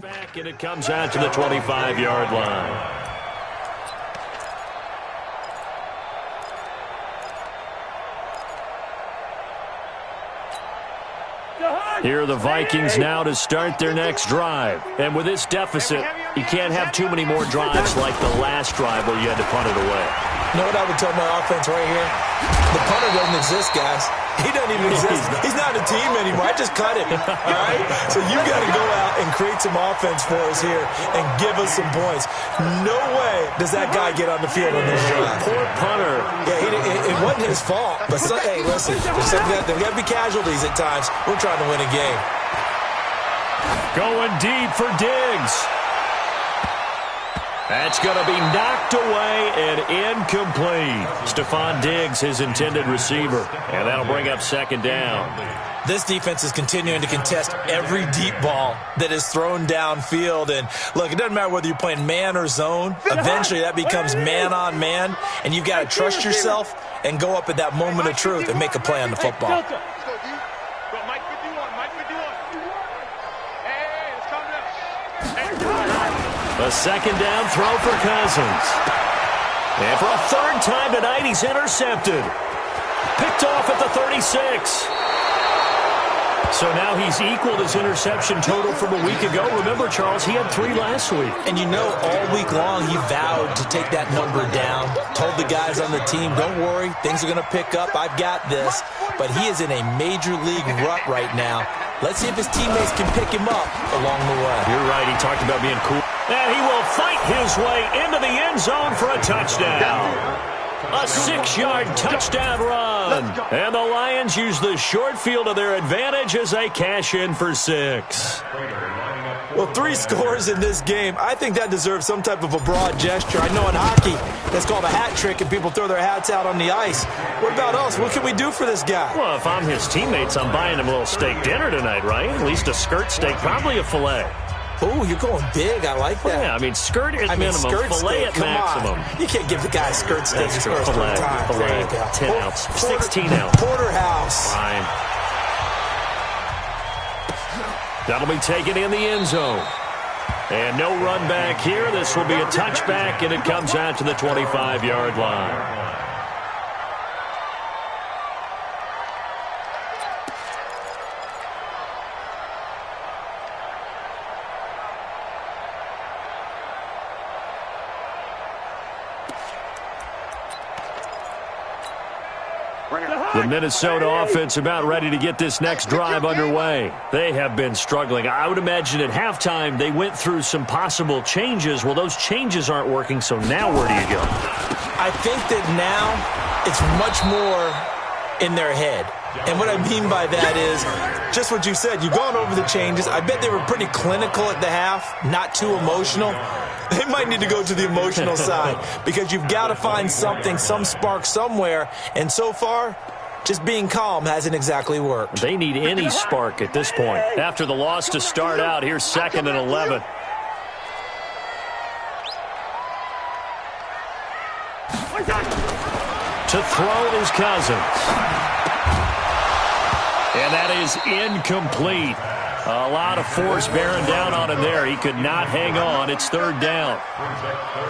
Back, and it comes out to the 25-yard line. Here are the Vikings now to start their next drive. And with this deficit, You can't have too many more drives like the last drive where you had to punt it away. You know what I would tell my offense right here? The punter doesn't exist, guys. He doesn't even exist. He's not a team anymore. I just cut him, all right? So you got to go out and create some offense for us here and give us some points. No way does that guy get on the field on this drive. Poor punter. Yeah, it wasn't his fault. But, hey, listen, there's got to be casualties at times. We're trying to win a game. Going deep for Diggs. That's going to be knocked away and incomplete. Stephon Diggs, his intended receiver. And that'll bring up second down. This defense is continuing to contest every deep ball that is thrown downfield. And, look, it doesn't matter whether you're playing man or zone. Eventually that becomes man on man. And you've got to trust yourself and go up at that moment of truth and make a play on the football. A second down throw for Cousins. And for a third time tonight, he's intercepted. Picked off at the 36. So now he's equaled his interception total from a week ago. Remember, Charles, he had 3 last week. And you know, all week long he vowed to take that number down. Told the guys on the team, don't worry, things are going to pick up. I've got this. But he is in a major league rut right now. Let's see if his teammates can pick him up along the way. You're right. He talked about being cool. And he will fight his way into the end zone for a touchdown. A 6-yard touchdown run. And the Lions use the short field to their advantage as they cash in for 6. Well, 3 scores in this game. I think that deserves some type of a broad gesture. I know in hockey, that's called a hat trick, and people throw their hats out on the ice. What about us? What can we do for this guy? Well, if I'm his teammates, I'm buying him a little steak dinner tonight, right? At least a skirt steak, probably a filet. Oh, you're going big. I like that. Yeah, I mean, skirt at minimum, skirt filet steak. at maximum. You can't give the guy a skirt steak his first filet, time. filet, 10 ounce, 16 ounce. Porterhouse. Fine. That'll be taken in the end zone. And no run back here. This will be a touchback, and it comes out to the 25-yard line. The Minnesota offense about ready to get this next drive underway. They have been struggling. I would imagine at halftime they went through some possible changes. Well, those changes aren't working, so now where do you go? I think that now it's much more in their head. And what I mean by that is just what you said. You've gone over the changes. I bet they were pretty clinical at the half, not too emotional. They might need to go to the emotional side because you've got to find something, some spark somewhere. And so far, just being calm hasn't exactly worked. They need any spark at this point. After the loss to start out, here's 2nd and 11. To throw is Cousins. And that is incomplete. A lot of force bearing down on him there. He could not hang on. It's 3rd down.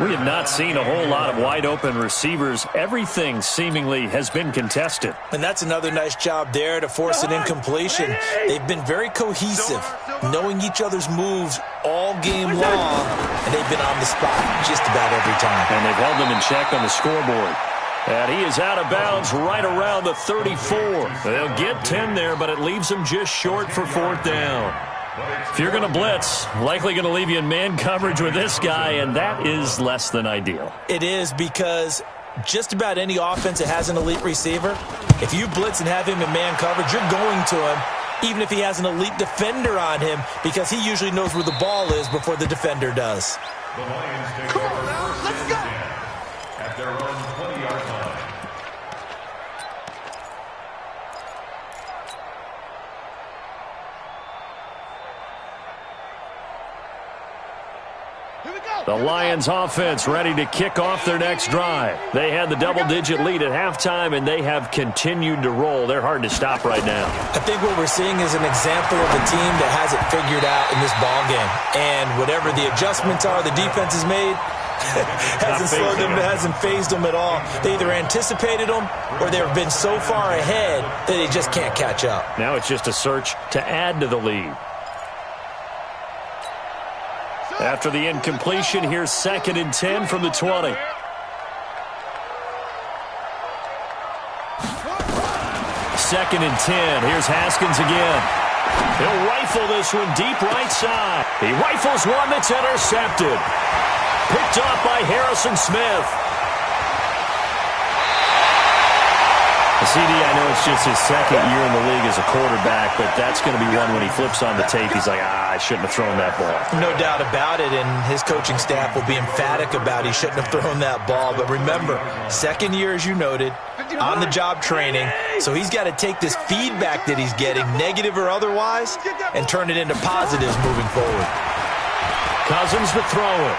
We have not seen a whole lot of wide-open receivers. Everything seemingly has been contested. And that's another nice job there to force an incompletion. They've been very cohesive, knowing each other's moves all game long, and they've been on the spot just about every time. And they've held them in check on the scoreboard. And he is out of bounds right around the 34. They'll get 10 there, but it leaves them just short for 4th down. If you're going to blitz, likely going to leave you in man coverage with this guy, and that is less than ideal. It is because just about any offense that has an elite receiver, if you blitz and have him in man coverage, you're going to him, even if he has an elite defender on him, because he usually knows where the ball is before the defender does. The Lions take Come on now, let's go. at their own 20-yard line. The Lions offense ready to kick off their next drive. They had the double-digit lead at halftime, and they have continued to roll. They're hard to stop right now. I think what we're seeing is an example of a team that has it figured out in this ball game. And whatever the adjustments are the defense has made, hasn't slowed them, hasn't phased them at all. They either anticipated them or they've been so far ahead that they just can't catch up. Now it's just a search to add to the lead. After the incompletion, here's 2nd and 10 from the 20. Second and 10. Here's Haskins again. He'll rifle this one deep right side. He rifles one that's intercepted. Picked off by Harrison Smith. CD, I know it's just his 2nd year in the league as a quarterback, but that's going to be one when he flips on the tape. He's like, I shouldn't have thrown that ball. No doubt about it, and his coaching staff will be emphatic about he shouldn't have thrown that ball. But remember, 2nd year, as you noted, on-the-job training, so he's got to take this feedback that he's getting, negative or otherwise, and turn it into positives moving forward. Cousins to throw it.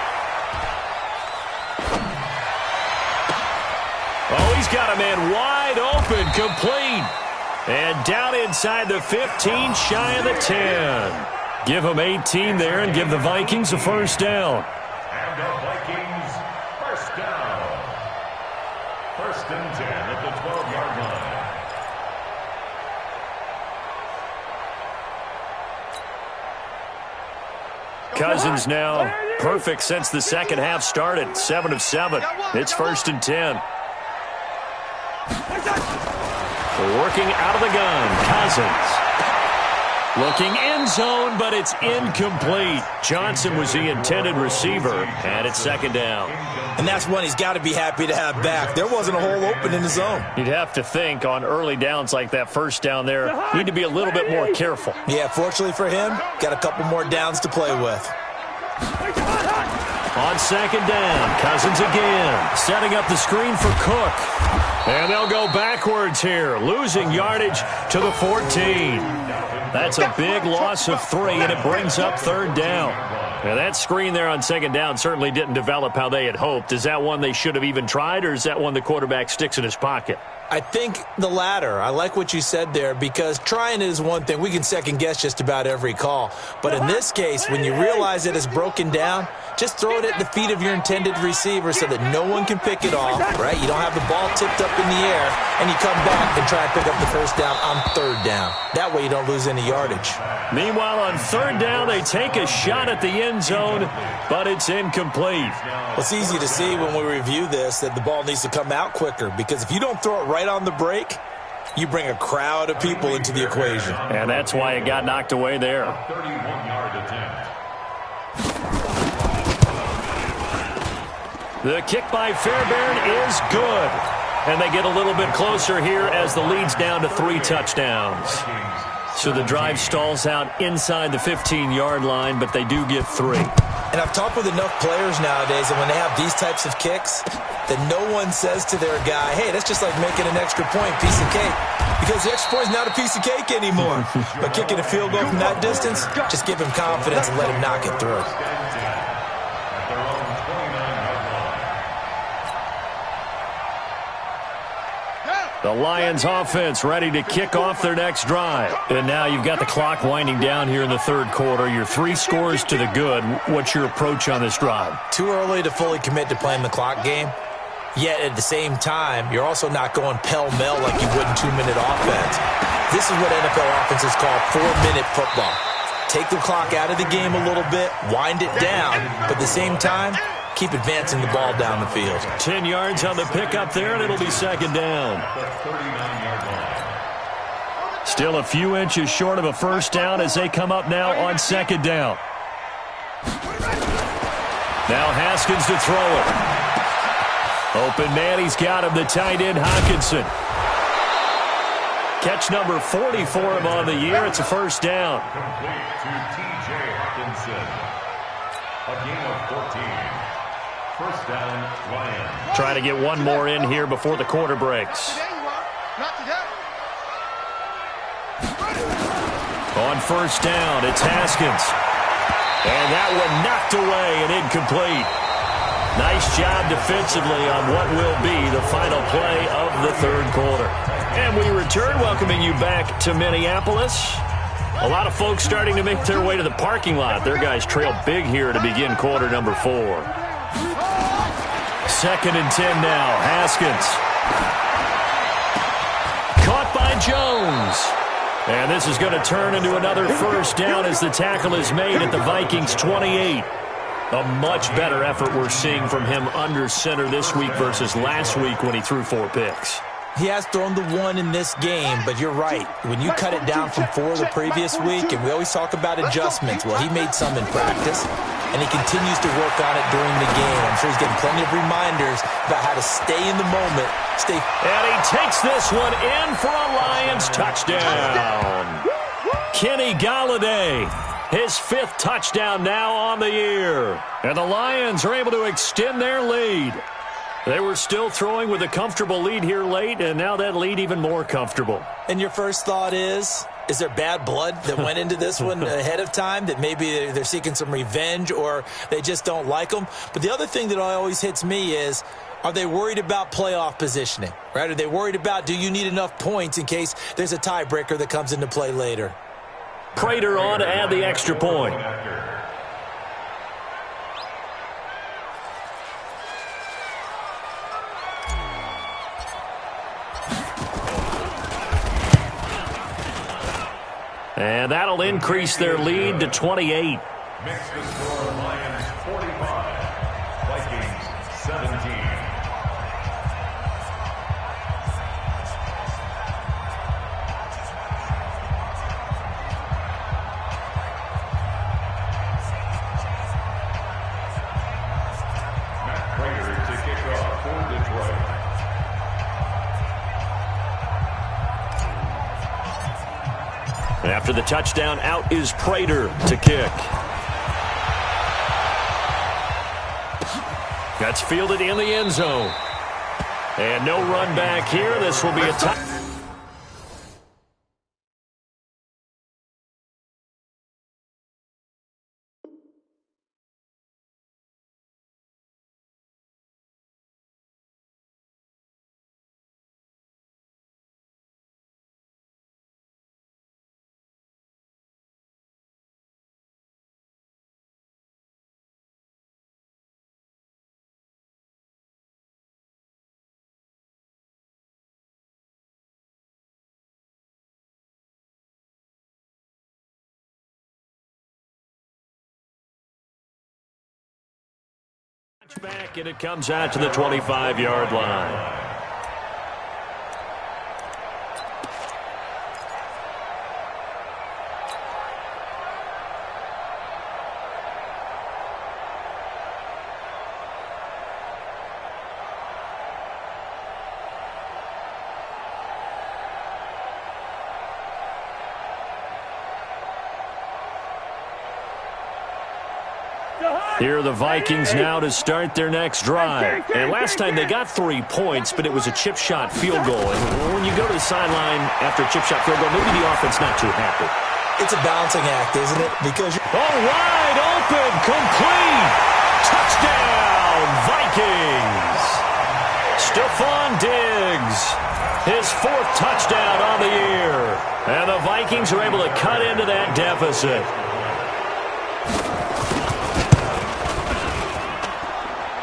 Oh, he's got a man wide open, complete. And down inside the 15, shy of the 10. Give him 18 there and give the Vikings a first down. And the Vikings first down. 1st and 10 at the 12-yard line. Cousins now perfect since the second half started. 7 of 7. It's 1st and 10. Working out of the gun, Cousins. Looking end zone, but it's incomplete. Johnson was the intended receiver, and it's 2nd down. And that's one he's got to be happy to have back. There wasn't a hole open in the zone. You'd have to think on early downs like that first down there, need to be a little bit more careful. Yeah, fortunately for him, got a couple more downs to play with. On 2nd down, Cousins again, setting up the screen for Cook. And they'll go backwards here, losing yardage to the 14. That's a big loss of 3, and it brings up 3rd down. Now, that screen there on 2nd down certainly didn't develop how they had hoped. Is that one they should have even tried, or is that one the quarterback sticks in his pocket? I think the latter. I like what you said there, because trying it is one thing. We can second-guess just about every call. But in this case, when you realize it is broken down, just throw it at the feet of your intended receiver so that no one can pick it off, right? You don't have the ball tipped up in the air, and you come back and try and pick up the first down on 3rd down. That way you don't lose any yardage. Meanwhile, on 3rd down, they take a shot at the end zone, but it's incomplete. Well, it's easy to see when we review this that the ball needs to come out quicker, because if you don't throw it right on the break, you bring a crowd of people into the equation. And that's why it got knocked away there. 31-yard attempt. The kick by Fairbairn is good. And they get a little bit closer here as the lead's down to 3 touchdowns. So the drive stalls out inside the 15-yard line, but they do get 3. And I've talked with enough players nowadays, and when they have these types of kicks, that no one says to their guy, hey, that's just like making an extra point, piece of cake. Because the extra point is not a piece of cake anymore. But kicking a field goal from that distance, just give him confidence and let him knock it through. The Lions offense ready to kick off their next drive. And now you've got the clock winding down here in the 3rd quarter. You're 3 scores to the good. What's your approach on this drive? Too early to fully commit to playing the clock game. Yet at the same time, you're also not going pell-mell like you would in 2-minute offense. This is what NFL offenses call 4-minute football. Take the clock out of the game a little bit, wind it down, but at the same time, keep advancing the ball down the field. 10 yards on the pickup there, and it'll be 2nd down. Still a few inches short of a first down as they come up now on 2nd down. Now Haskins to throw it. Open man, he's got him, the tight end Hockenson. Catch number 40 for him on the year. It's a first down. Complete to T.J. Hockenson. A gain of 14. First down, Lions. Trying to get one more in here before the quarter breaks. On first down, it's Haskins. And that one knocked away and incomplete. Nice job defensively on what will be the final play of the 3rd quarter. And we return, welcoming you back to Minneapolis. A lot of folks starting to make their way to the parking lot. Their guys trail big here to begin quarter number 4. 2nd and 10 now. Haskins. Caught by Jones. And this is going to turn into another first down as the tackle is made at the Vikings 28. A much better effort we're seeing from him under center this week versus last week when he threw 4 picks. He has thrown the 1 in this game, but you're right. When you cut it down from 4 the previous week, and we always talk about adjustments, well, he made some in practice, and he continues to work on it during the game. I'm sure he's getting plenty of reminders about how to stay in the moment. And he takes this one in for a Lions touchdown. Kenny Golladay, his 5th touchdown now on the year. And the Lions are able to extend their lead. They were still throwing with a comfortable lead here late, and now that lead even more comfortable. And your first thought is there bad blood that went into this one ahead of time, that maybe they're seeking some revenge or they just don't like them? But the other thing that always hits me is, are they worried about playoff positioning, right? Are they worried about, do you need enough points in case there's a tiebreaker that comes into play later? Prater on to add the extra point. And that'll increase their lead to 28. Makes the score Lions 45, Vikings 17. Matt Prater to kick off for Detroit. After the touchdown, out is Prater to kick. That's fielded in the end zone. And no run back here. This will be a touchdown. Back, and it comes out to the 25-yard line. Here are the Vikings now to start their next drive. And last time they got 3 points, but it was a chip shot field goal. And when you go to the sideline after a chip shot field goal, maybe the offense not too happy. It's a balancing act, isn't it? Because wide open, complete. Touchdown, Vikings. Stephon Diggs, his 4th touchdown on the year. And the Vikings are able to cut into that deficit.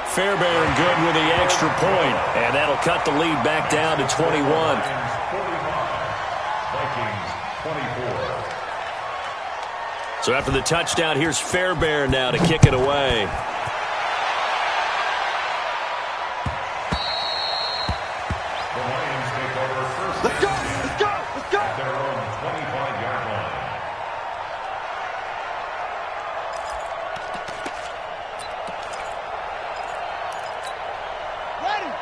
Fairbairn good with the extra point, and that'll cut the lead back down to 21. Vikings 24. So after the touchdown, here's Fairbairn now to kick it away. The Lions take over first. Let's go! Let's go! Let's go! At their own 25-yard line.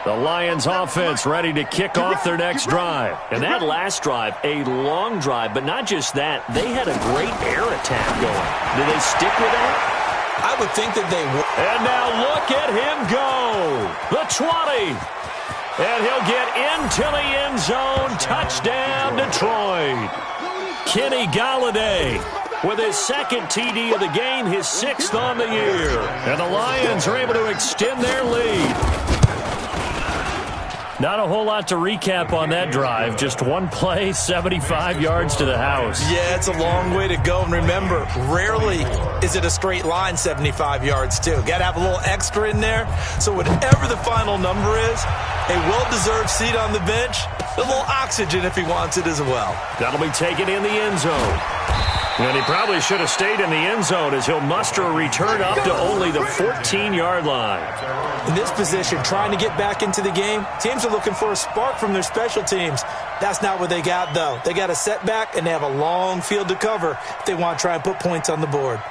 The Lions offense ready to kick off their next drive. And that last drive, a long drive, but not just that. They had a great air attack going. Do they stick with that? I would think that they would. And now look at him go. The 20. And he'll get into the end zone. Touchdown, Detroit. Kenny Golladay with his 2nd TD of the game, his 6th on the year. And the Lions are able to extend their lead. Not a whole lot to recap on that drive. Just one play, 75 yards to the house. Yeah, it's a long way to go. And remember, rarely is it a straight line 75 yards, too. Got to have a little extra in there. So whatever the final number is, a well-deserved seat on the bench, a little oxygen if he wants it as well. That'll be taken in the end zone. And he probably should have stayed in the end zone as he'll muster a return up to only the 14-yard line. In this position, trying to get back into the game, teams are looking for a spark from their special teams. That's not what they got, though. They got a setback, and they have a long field to cover if they want to try and put points on the board.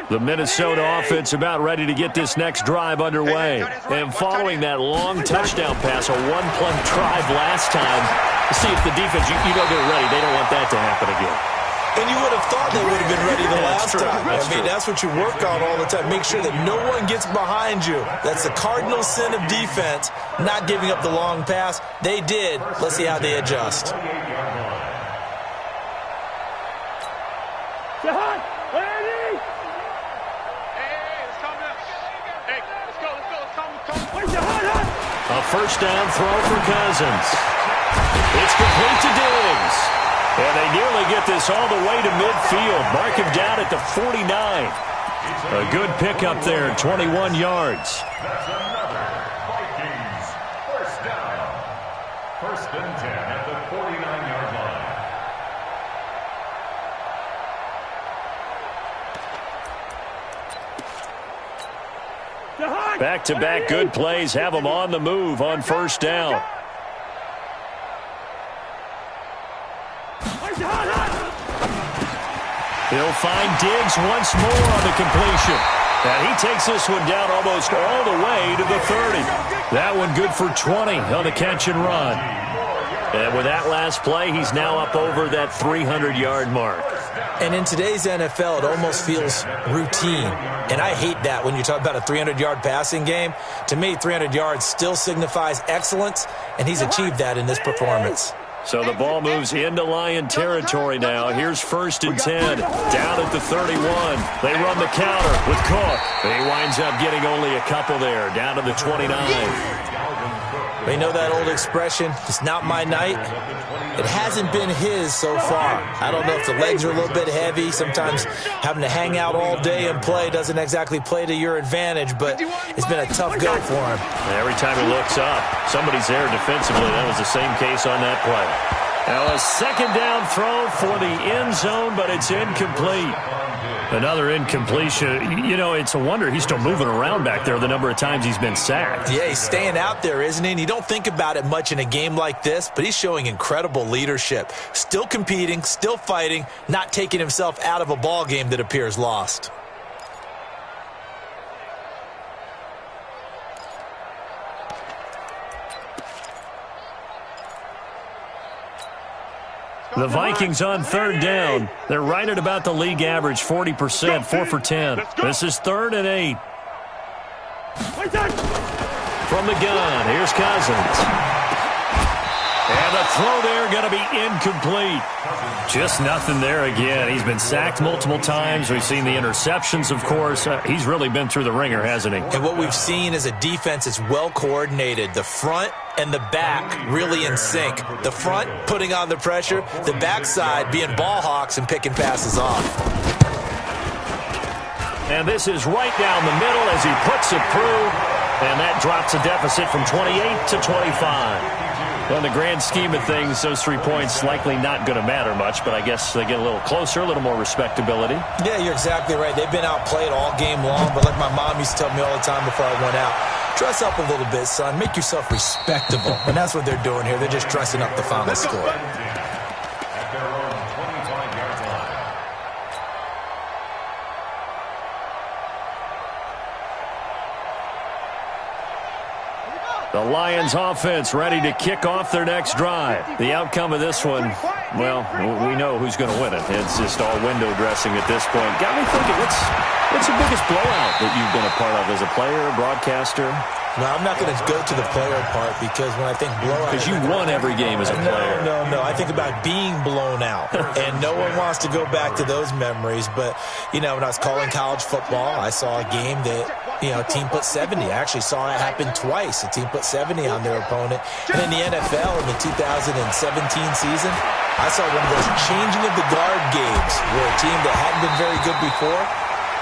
The Minnesota offense about ready to get this next drive underway. And following that long touchdown pass, a one-play drive last time, see if the defense, you know they're ready. They don't want that to happen again. And you would have thought they would have been ready the last time. That's what you work on all the time. Make sure that no one gets behind you. That's the cardinal sin of defense, not giving up the long pass. They did. Let's see how they adjust. A first down throw for Cousins. It's complete to Diggs. And they nearly get this all the way to midfield. Mark him down at the 49. A good pickup there, 21 yards. That's another Vikings first down. First and 10 at the 49-yard line. Back-to-back good plays have them on the move on first down. He'll find Diggs once more on the completion. And he takes this one down almost all the way to the 30. That one good for 20 on the catch and run. And with that last play, he's now up over that 300-yard mark. And in today's NFL, it almost feels routine. And I hate that when you talk about a 300-yard passing game. To me, 300 yards still signifies excellence, and he's achieved that in this performance. So the ball moves into Lion territory now. Here's first and 10, down at the 31. They run the counter with Cook. He winds up getting only a couple there, down to the 29. We know that old expression, it's not my night. It hasn't been his so far. I don't know if the legs are a little bit heavy. Sometimes having to hang out all day and play doesn't exactly play to your advantage, but it's been a tough go for him. Every time he looks up, somebody's there defensively. That was the same case on that play. Now a second down throw for the end zone, but it's incomplete. Another incompletion. You know, it's a wonder he's still moving around back there the number of times he's been sacked. Yeah, he's staying out there, isn't he? And you don't think about it much in a game like this, but he's showing incredible leadership. Still competing, still fighting, not taking himself out of a ball game that appears lost. The Vikings on third down. They're right at about the league average, 40%, 4 for 10. This is 3rd and 8. From the gun, here's Cousins. And the throw there going to be incomplete. Just nothing there again. He's been sacked multiple times. We've seen the interceptions, of course. He's really been through the ringer, hasn't he? And what we've seen is a defense that's well coordinated. The front and the back really in sync. The front putting on the pressure, the backside being ball hawks and picking passes off. And this is right down the middle as he puts it through. And that drops a deficit from 28 to 25. Well, in the grand scheme of things, those 3 points likely not going to matter much, but I guess they get a little closer, a little more respectability. Yeah, you're exactly right. They've been outplayed all game long, but like my mom used to tell me all the time before I went out, dress up a little bit, son. Make yourself respectable. And that's what they're doing here. They're just dressing up the final score. At their own 25-yard line. The Lions offense ready to kick off their next drive. The outcome of this one, well, we know who's going to win it. It's just all window dressing at this point. Got me thinking, what's the biggest blowout that you've been a part of as a player, a broadcaster? Well, I'm not going to go to the player part because when I think blowout... Because you won every game as a player. No. I think about being blown out. And no one wants to go back to those memories. But, when I was calling college football, I saw a game that, a team put 70. I actually saw it happen twice. A team put 70 on their opponent. And in the NFL in the 2017 season, I saw one of those changing of the guard games where a team that hadn't been very good before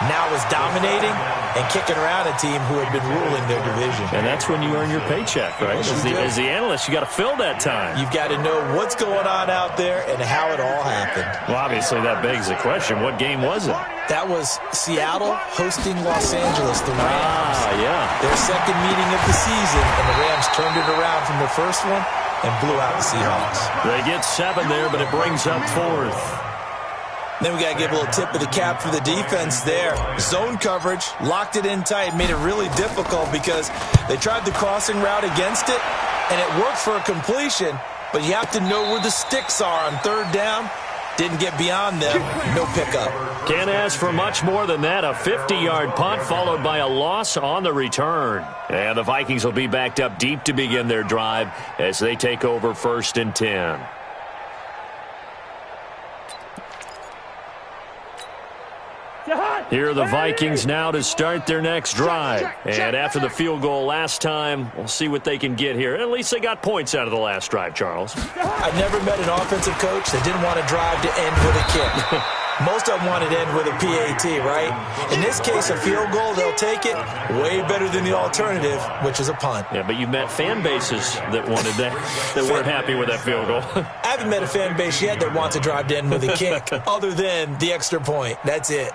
now is dominating and kicking around a team who had been ruling their division. And that's when you earn your paycheck, right? As the analyst, you got to fill that time. You've got to know what's going on out there and how it all happened. Well, obviously, that begs the question, what game was it? That was Seattle hosting Los Angeles, the Rams. Yeah. Their second meeting of the season, and the Rams turned it around from the first one and blew out the Seahawks. They get 7 there, but it brings up 4th. Then we got to give a little tip of the cap for the defense there. Zone coverage, locked it in tight, made it really difficult because they tried the crossing route against it, and it worked for a completion, but you have to know where the sticks are on 3rd down. Didn't get beyond them, no pickup. Can't ask for much more than that. A 50-yard punt followed by a loss on the return. And the Vikings will be backed up deep to begin their drive as they take over 1st and 10. Here are the Vikings now to start their next drive. And after the field goal last time, we'll see what they can get here. At least they got points out of the last drive, Charles. I've never met an offensive coach that didn't want to drive to end with a kick. Most of them wanted to end with a PAT, right? In this case, a field goal, they'll take it. Way better than the alternative, which is a punt. Yeah, but you've met fan bases that wanted that weren't happy with that field goal. I haven't met a fan base yet that wants to drive to end with a kick, other than the extra point. That's it.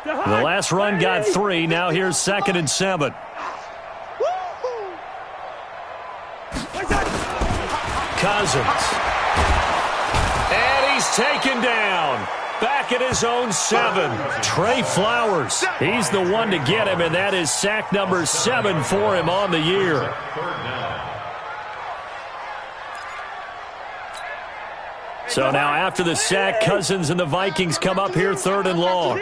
The last run got 3. Now here's 2nd and 7. Cousins. And he's taken down. Back at his own 7. Trey Flowers. He's the one to get him, and that is sack number 7 for him on the year. So now after the sack, Cousins and the Vikings come up here 3rd and long.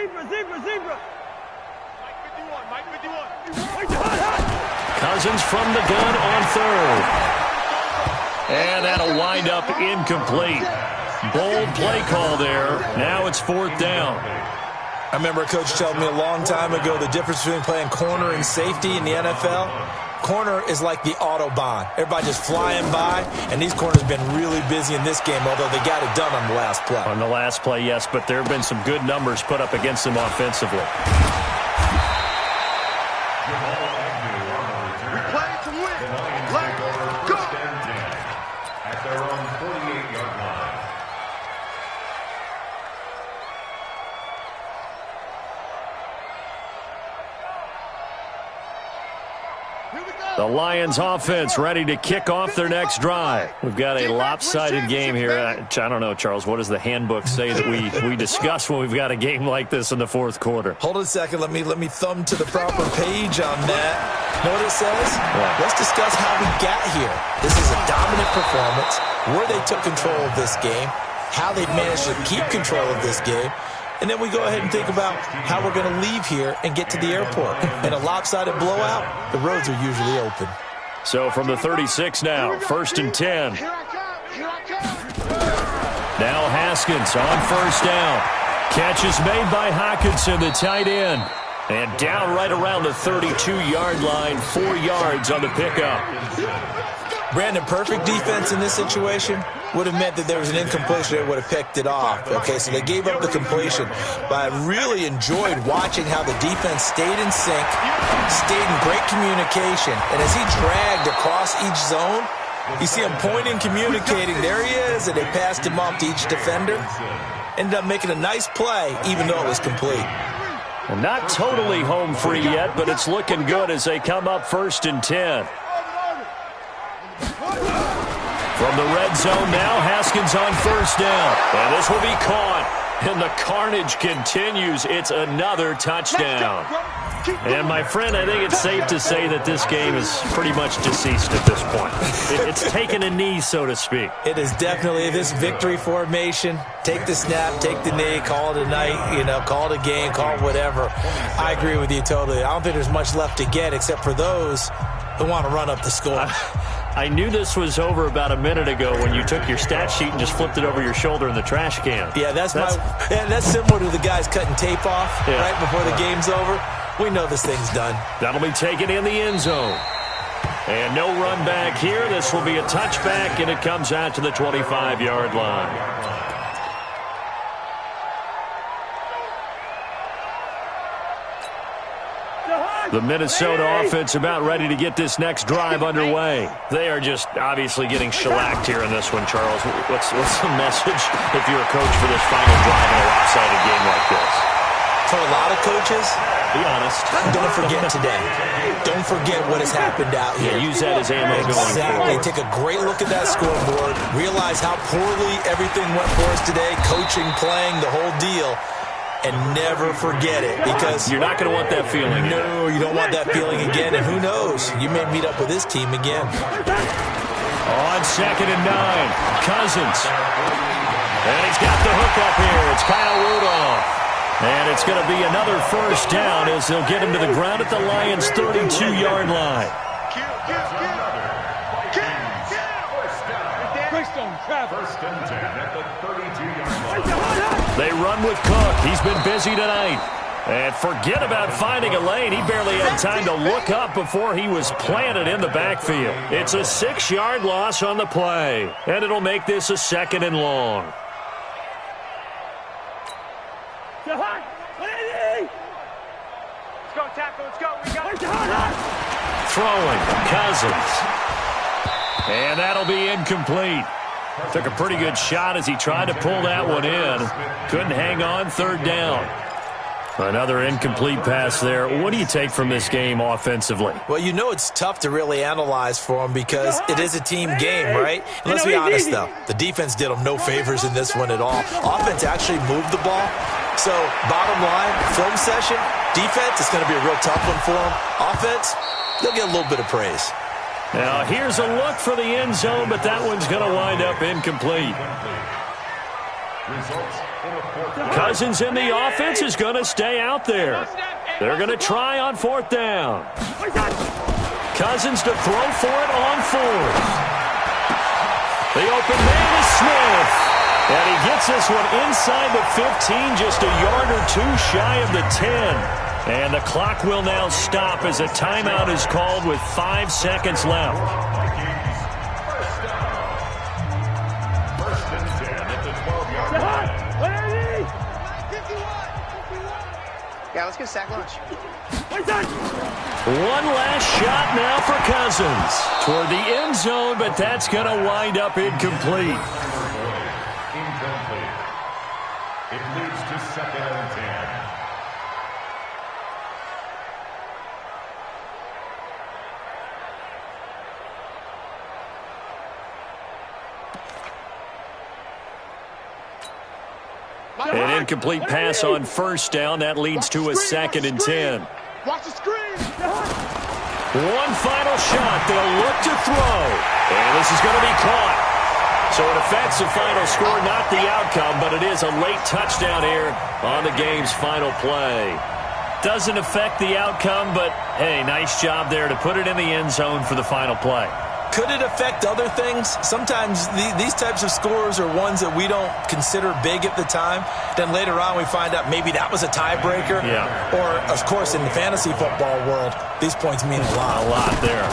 Cousins from the gun on 3rd. And that'll wind up incomplete. Bold play call there. Now it's 4th down. I remember a coach telling me a long time ago the difference between playing corner and safety in the NFL. Corner is like the Autobahn. Everybody just flying by, and these corners have been really busy in this game, although they got it done on the last play. On the last play, yes, but there have been some good numbers put up against them offensively. We play to win. Let's go. At their own 48-yard line. The Lions offense ready to kick off their next drive. We've got a lopsided game here. I don't know, Charles, what does the handbook say that we discuss when we've got a game like this in the 4th quarter? Hold on a second. Let me thumb to the proper page on that. Know what it says? What? Let's discuss how we got here. This is a dominant performance, where they took control of this game, how they managed to keep control of this game, and then we go ahead and think about how we're going to leave here and get to the airport. In a lopsided blowout, the roads are usually open. So from the 36 now, 1st and 10. Here I come. Now Haskins on 1st down. Catch is made by Hockenson, the tight end. And down right around the 32-yard line, 4 yards on the pickup. Brandon, perfect defense in this situation would have meant that there was an incompletion that would have picked it off. Okay, so they gave up the completion. But I really enjoyed watching how the defense stayed in sync, stayed in great communication. And as he dragged across each zone, you see him pointing, communicating. There he is, and they passed him off to each defender. Ended up making a nice play, even though it was complete. And not totally home free yet, but it's looking good as they come up 1st and 10. From the red zone now, Haskins on 1st down. And this will be caught. And the carnage continues. It's another touchdown. And, my friend, I think it's safe to say that this game is pretty much deceased at this point. It's taken a knee, so to speak. It is definitely this victory formation. Take the snap, take the knee, call it a night, call it a game, call it whatever. I agree with you totally. I don't think there's much left to get except for those who want to run up the score. I knew this was over about a minute ago when you took your stat sheet and just flipped it over your shoulder in the trash can. Yeah, that's similar to the guys cutting tape off right before the game's over. We know this thing's done. That'll be taken in the end zone. And no run back here. This will be a touchback, and it comes out to the 25-yard line. The Minnesota offense about ready to get this next drive underway. They are just obviously getting shellacked here in this one, Charles. What's the message if you're a coach for this final drive in a lopsided game like this? For a lot of coaches, be honest, don't forget today. Don't forget what has happened out here. Yeah, use that as ammo going forward. Exactly. Take a great look at that scoreboard. Realize how poorly everything went for us today. Coaching, playing, the whole deal. And never forget it, because you're not going to want that feeling again. No, you don't want that feeling again, and who knows? You may meet up with this team again. On 2nd and 9, Cousins. And he's got the hook up here. It's Kyle Rudolph. And it's going to be another first down as they'll get him to the ground at the Lions' 32-yard line. First and 10 at the 32-yard line. They run with Cook. He's been busy tonight. And forget about finding a lane. He barely had time to look up before he was planted in the backfield. It's a 6-yard loss on the play. And it'll make this a 2nd and long. Let's go, tackle. Let's go. We got it. Throwing. Cousins. And that'll be incomplete. Took a pretty good shot as he tried to pull that one in. Couldn't hang on. 3rd down. Another incomplete pass there. What do you take from this game offensively? Well, it's tough to really analyze for them because it is a team game, right? And let's be honest, though. The defense did them no favors in this one at all. Offense actually moved the ball. So, bottom line, film session, defense, it's going to be a real tough one for them. Offense, they'll get a little bit of praise. Now, here's a look for the end zone, but that one's going to wind up incomplete. Cousins in the offense is going to stay out there. They're going to try on 4th down. Cousins to throw for it on 4th. The open man is Smith. And he gets this one inside the 15, just a yard or two shy of the 10. And the clock will now stop as a timeout is called with 5 seconds left. First and 10 at the 12-yard line. Yeah, let's get sack lunch. One last shot now for Cousins toward the end zone, but that's going to wind up incomplete. Incomplete. It leads to 2nd and 10. An incomplete pass on 1st down. That leads to a 2nd and 10. Watch the screen. One final shot. They'll look to throw. And this is going to be caught. So it affects the final score, not the outcome, but it is a late touchdown here on the game's final play. Doesn't affect the outcome, but, hey, nice job there to put it in the end zone for the final play. Could it affect other things? Sometimes these types of scores are ones that we don't consider big at the time. Then later on we find out maybe that was a tiebreaker. Yeah. Or, of course, in the fantasy football world, these points mean a lot. A lot there.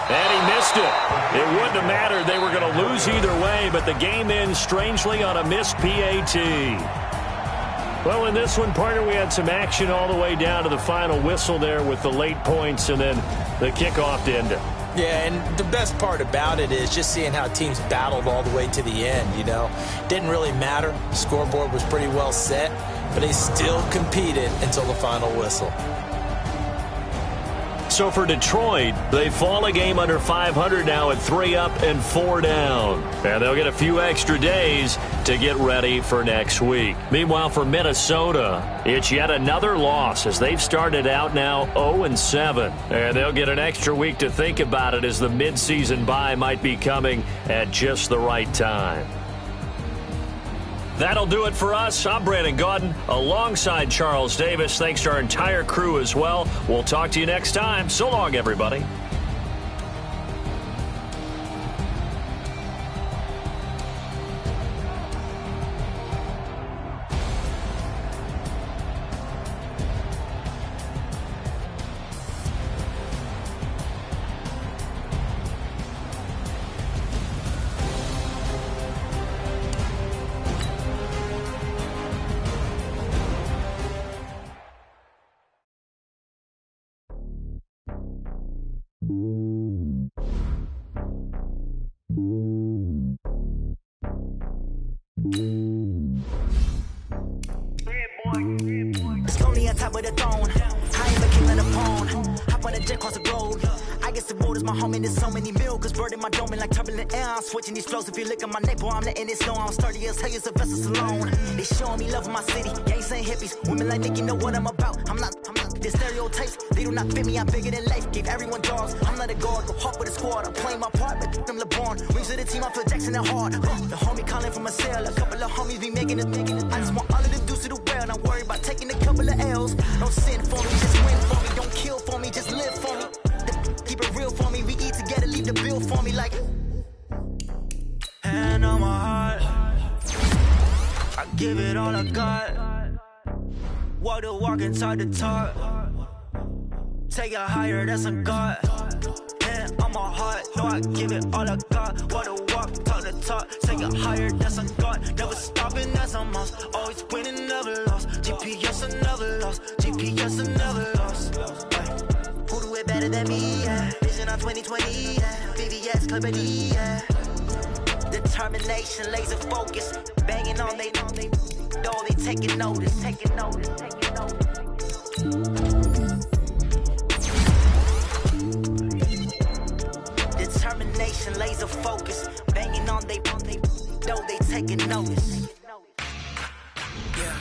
And he missed it. It wouldn't have mattered. They were going to lose either way, but the game ends strangely on a missed PAT. Well, in this one, partner, we had some action all the way down to the final whistle there with the late points and then the kickoff to end it. Yeah, and the best part about it is just seeing how teams battled all the way to the end, Didn't really matter. The scoreboard was pretty well set, but they still competed until the final whistle. So for Detroit, they fall a game under 500 now at 3 up and 4 down. And they'll get a few extra days to get ready for next week. Meanwhile, for Minnesota, it's yet another loss as they've started out now 0-7. And they'll get an extra week to think about it as the midseason bye might be coming at just the right time. That'll do it for us. I'm Brandon Gaudin alongside Charles Davis. Thanks to our entire crew as well. We'll talk to you next time. So long, everybody. It's lonely on top of the throne. I ain't the king of the pawn. Hop on a jet across the road. I guess the road is my home and there's so many milk. Cause bird in my dome and like turbulent air. I'm switching these flows. If you look at my neck, boy, I'm letting it snow. I'm sturdy as hell, as a vessel alone. They showing me love in my city. Gangsta hippies. Women like Nick, you know what I'm about. I'm not. The stereotypes, they do not fit me. I'm bigger than life. Gave everyone dogs. I'm not a guard. Go hard with the squad. I'm playing my part, but I'm LeBron. Wings of the team, I feel Jackson and hard. The homie calling from a cell. A couple of homies be making it. I just want all of the dudes to do well. Not worry about taking a couple of L's. Don't sin for me, just win for me. Don't kill for me, just live for me. Keep it real for me. We eat together, leave the bill for me like. Hand on my heart. I give it all I got. Walk the walk and talk the talk. Take it higher, that's a God. Hand on my heart, no, I give it all I got. Walk the walk, talk the talk. Take it higher, that's a God. Never stopping, that's a must. Always winning, never lost. GPS, I never lost. GPS, I never lost. Who do it better than me? Yeah. Vision on 2020. Yeah. VVS, Clarity. Yeah. Determination, laser focus. Banging on they door, they taking notice. Taking notice. Determination, laser focus. Banging on they door, they taking notice. Yeah.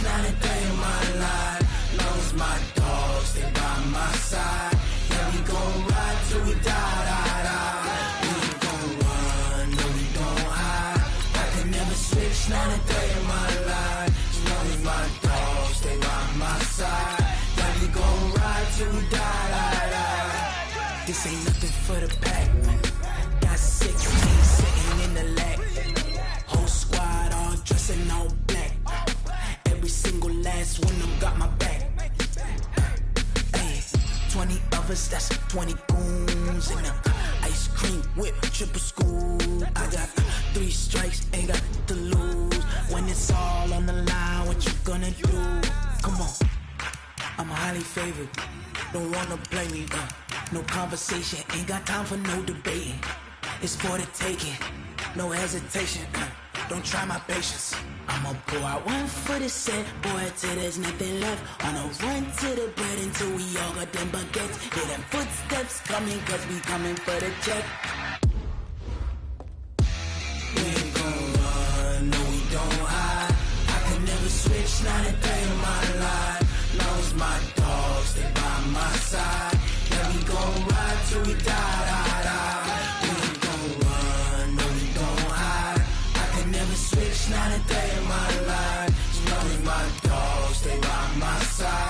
Not a day in my life. Knows my dogs, they by my side. Yeah, we gon' ride till we die. We ain't gon' run, no, we don't hide. I can never switch, not a day in my life. Knows my dogs, they by my side. Yeah, we gon' ride till we die. This ain't nothing for the pack, man. Got 16 sitting in the lag. Whole squad all dressing all black. Every single last one of them got my back. Hey, 20 of us, that's 20 goons in the ice cream whip, triple scoop. I got 3 strikes, ain't got to lose. When it's all on the line, what you gonna do? Come on, I'm highly favored. Don't wanna play me, no conversation, ain't got time for no debating. It's for the taking, no hesitation. Don't try my patience. I'ma pour out one for the set, boy, till there's nothing left. On a run to the bread until we all got them baguettes. Hear them footsteps coming, cause we coming for the check. We ain't gon' run, no, we don't hide. I can never switch, not a day in my life. Knows my dogs, they by my side. Yeah, we gon' ride till we die. We ain't gon' run, no, we don't hide. I can never switch, not a day in my life. Knows my dogs, they by my side.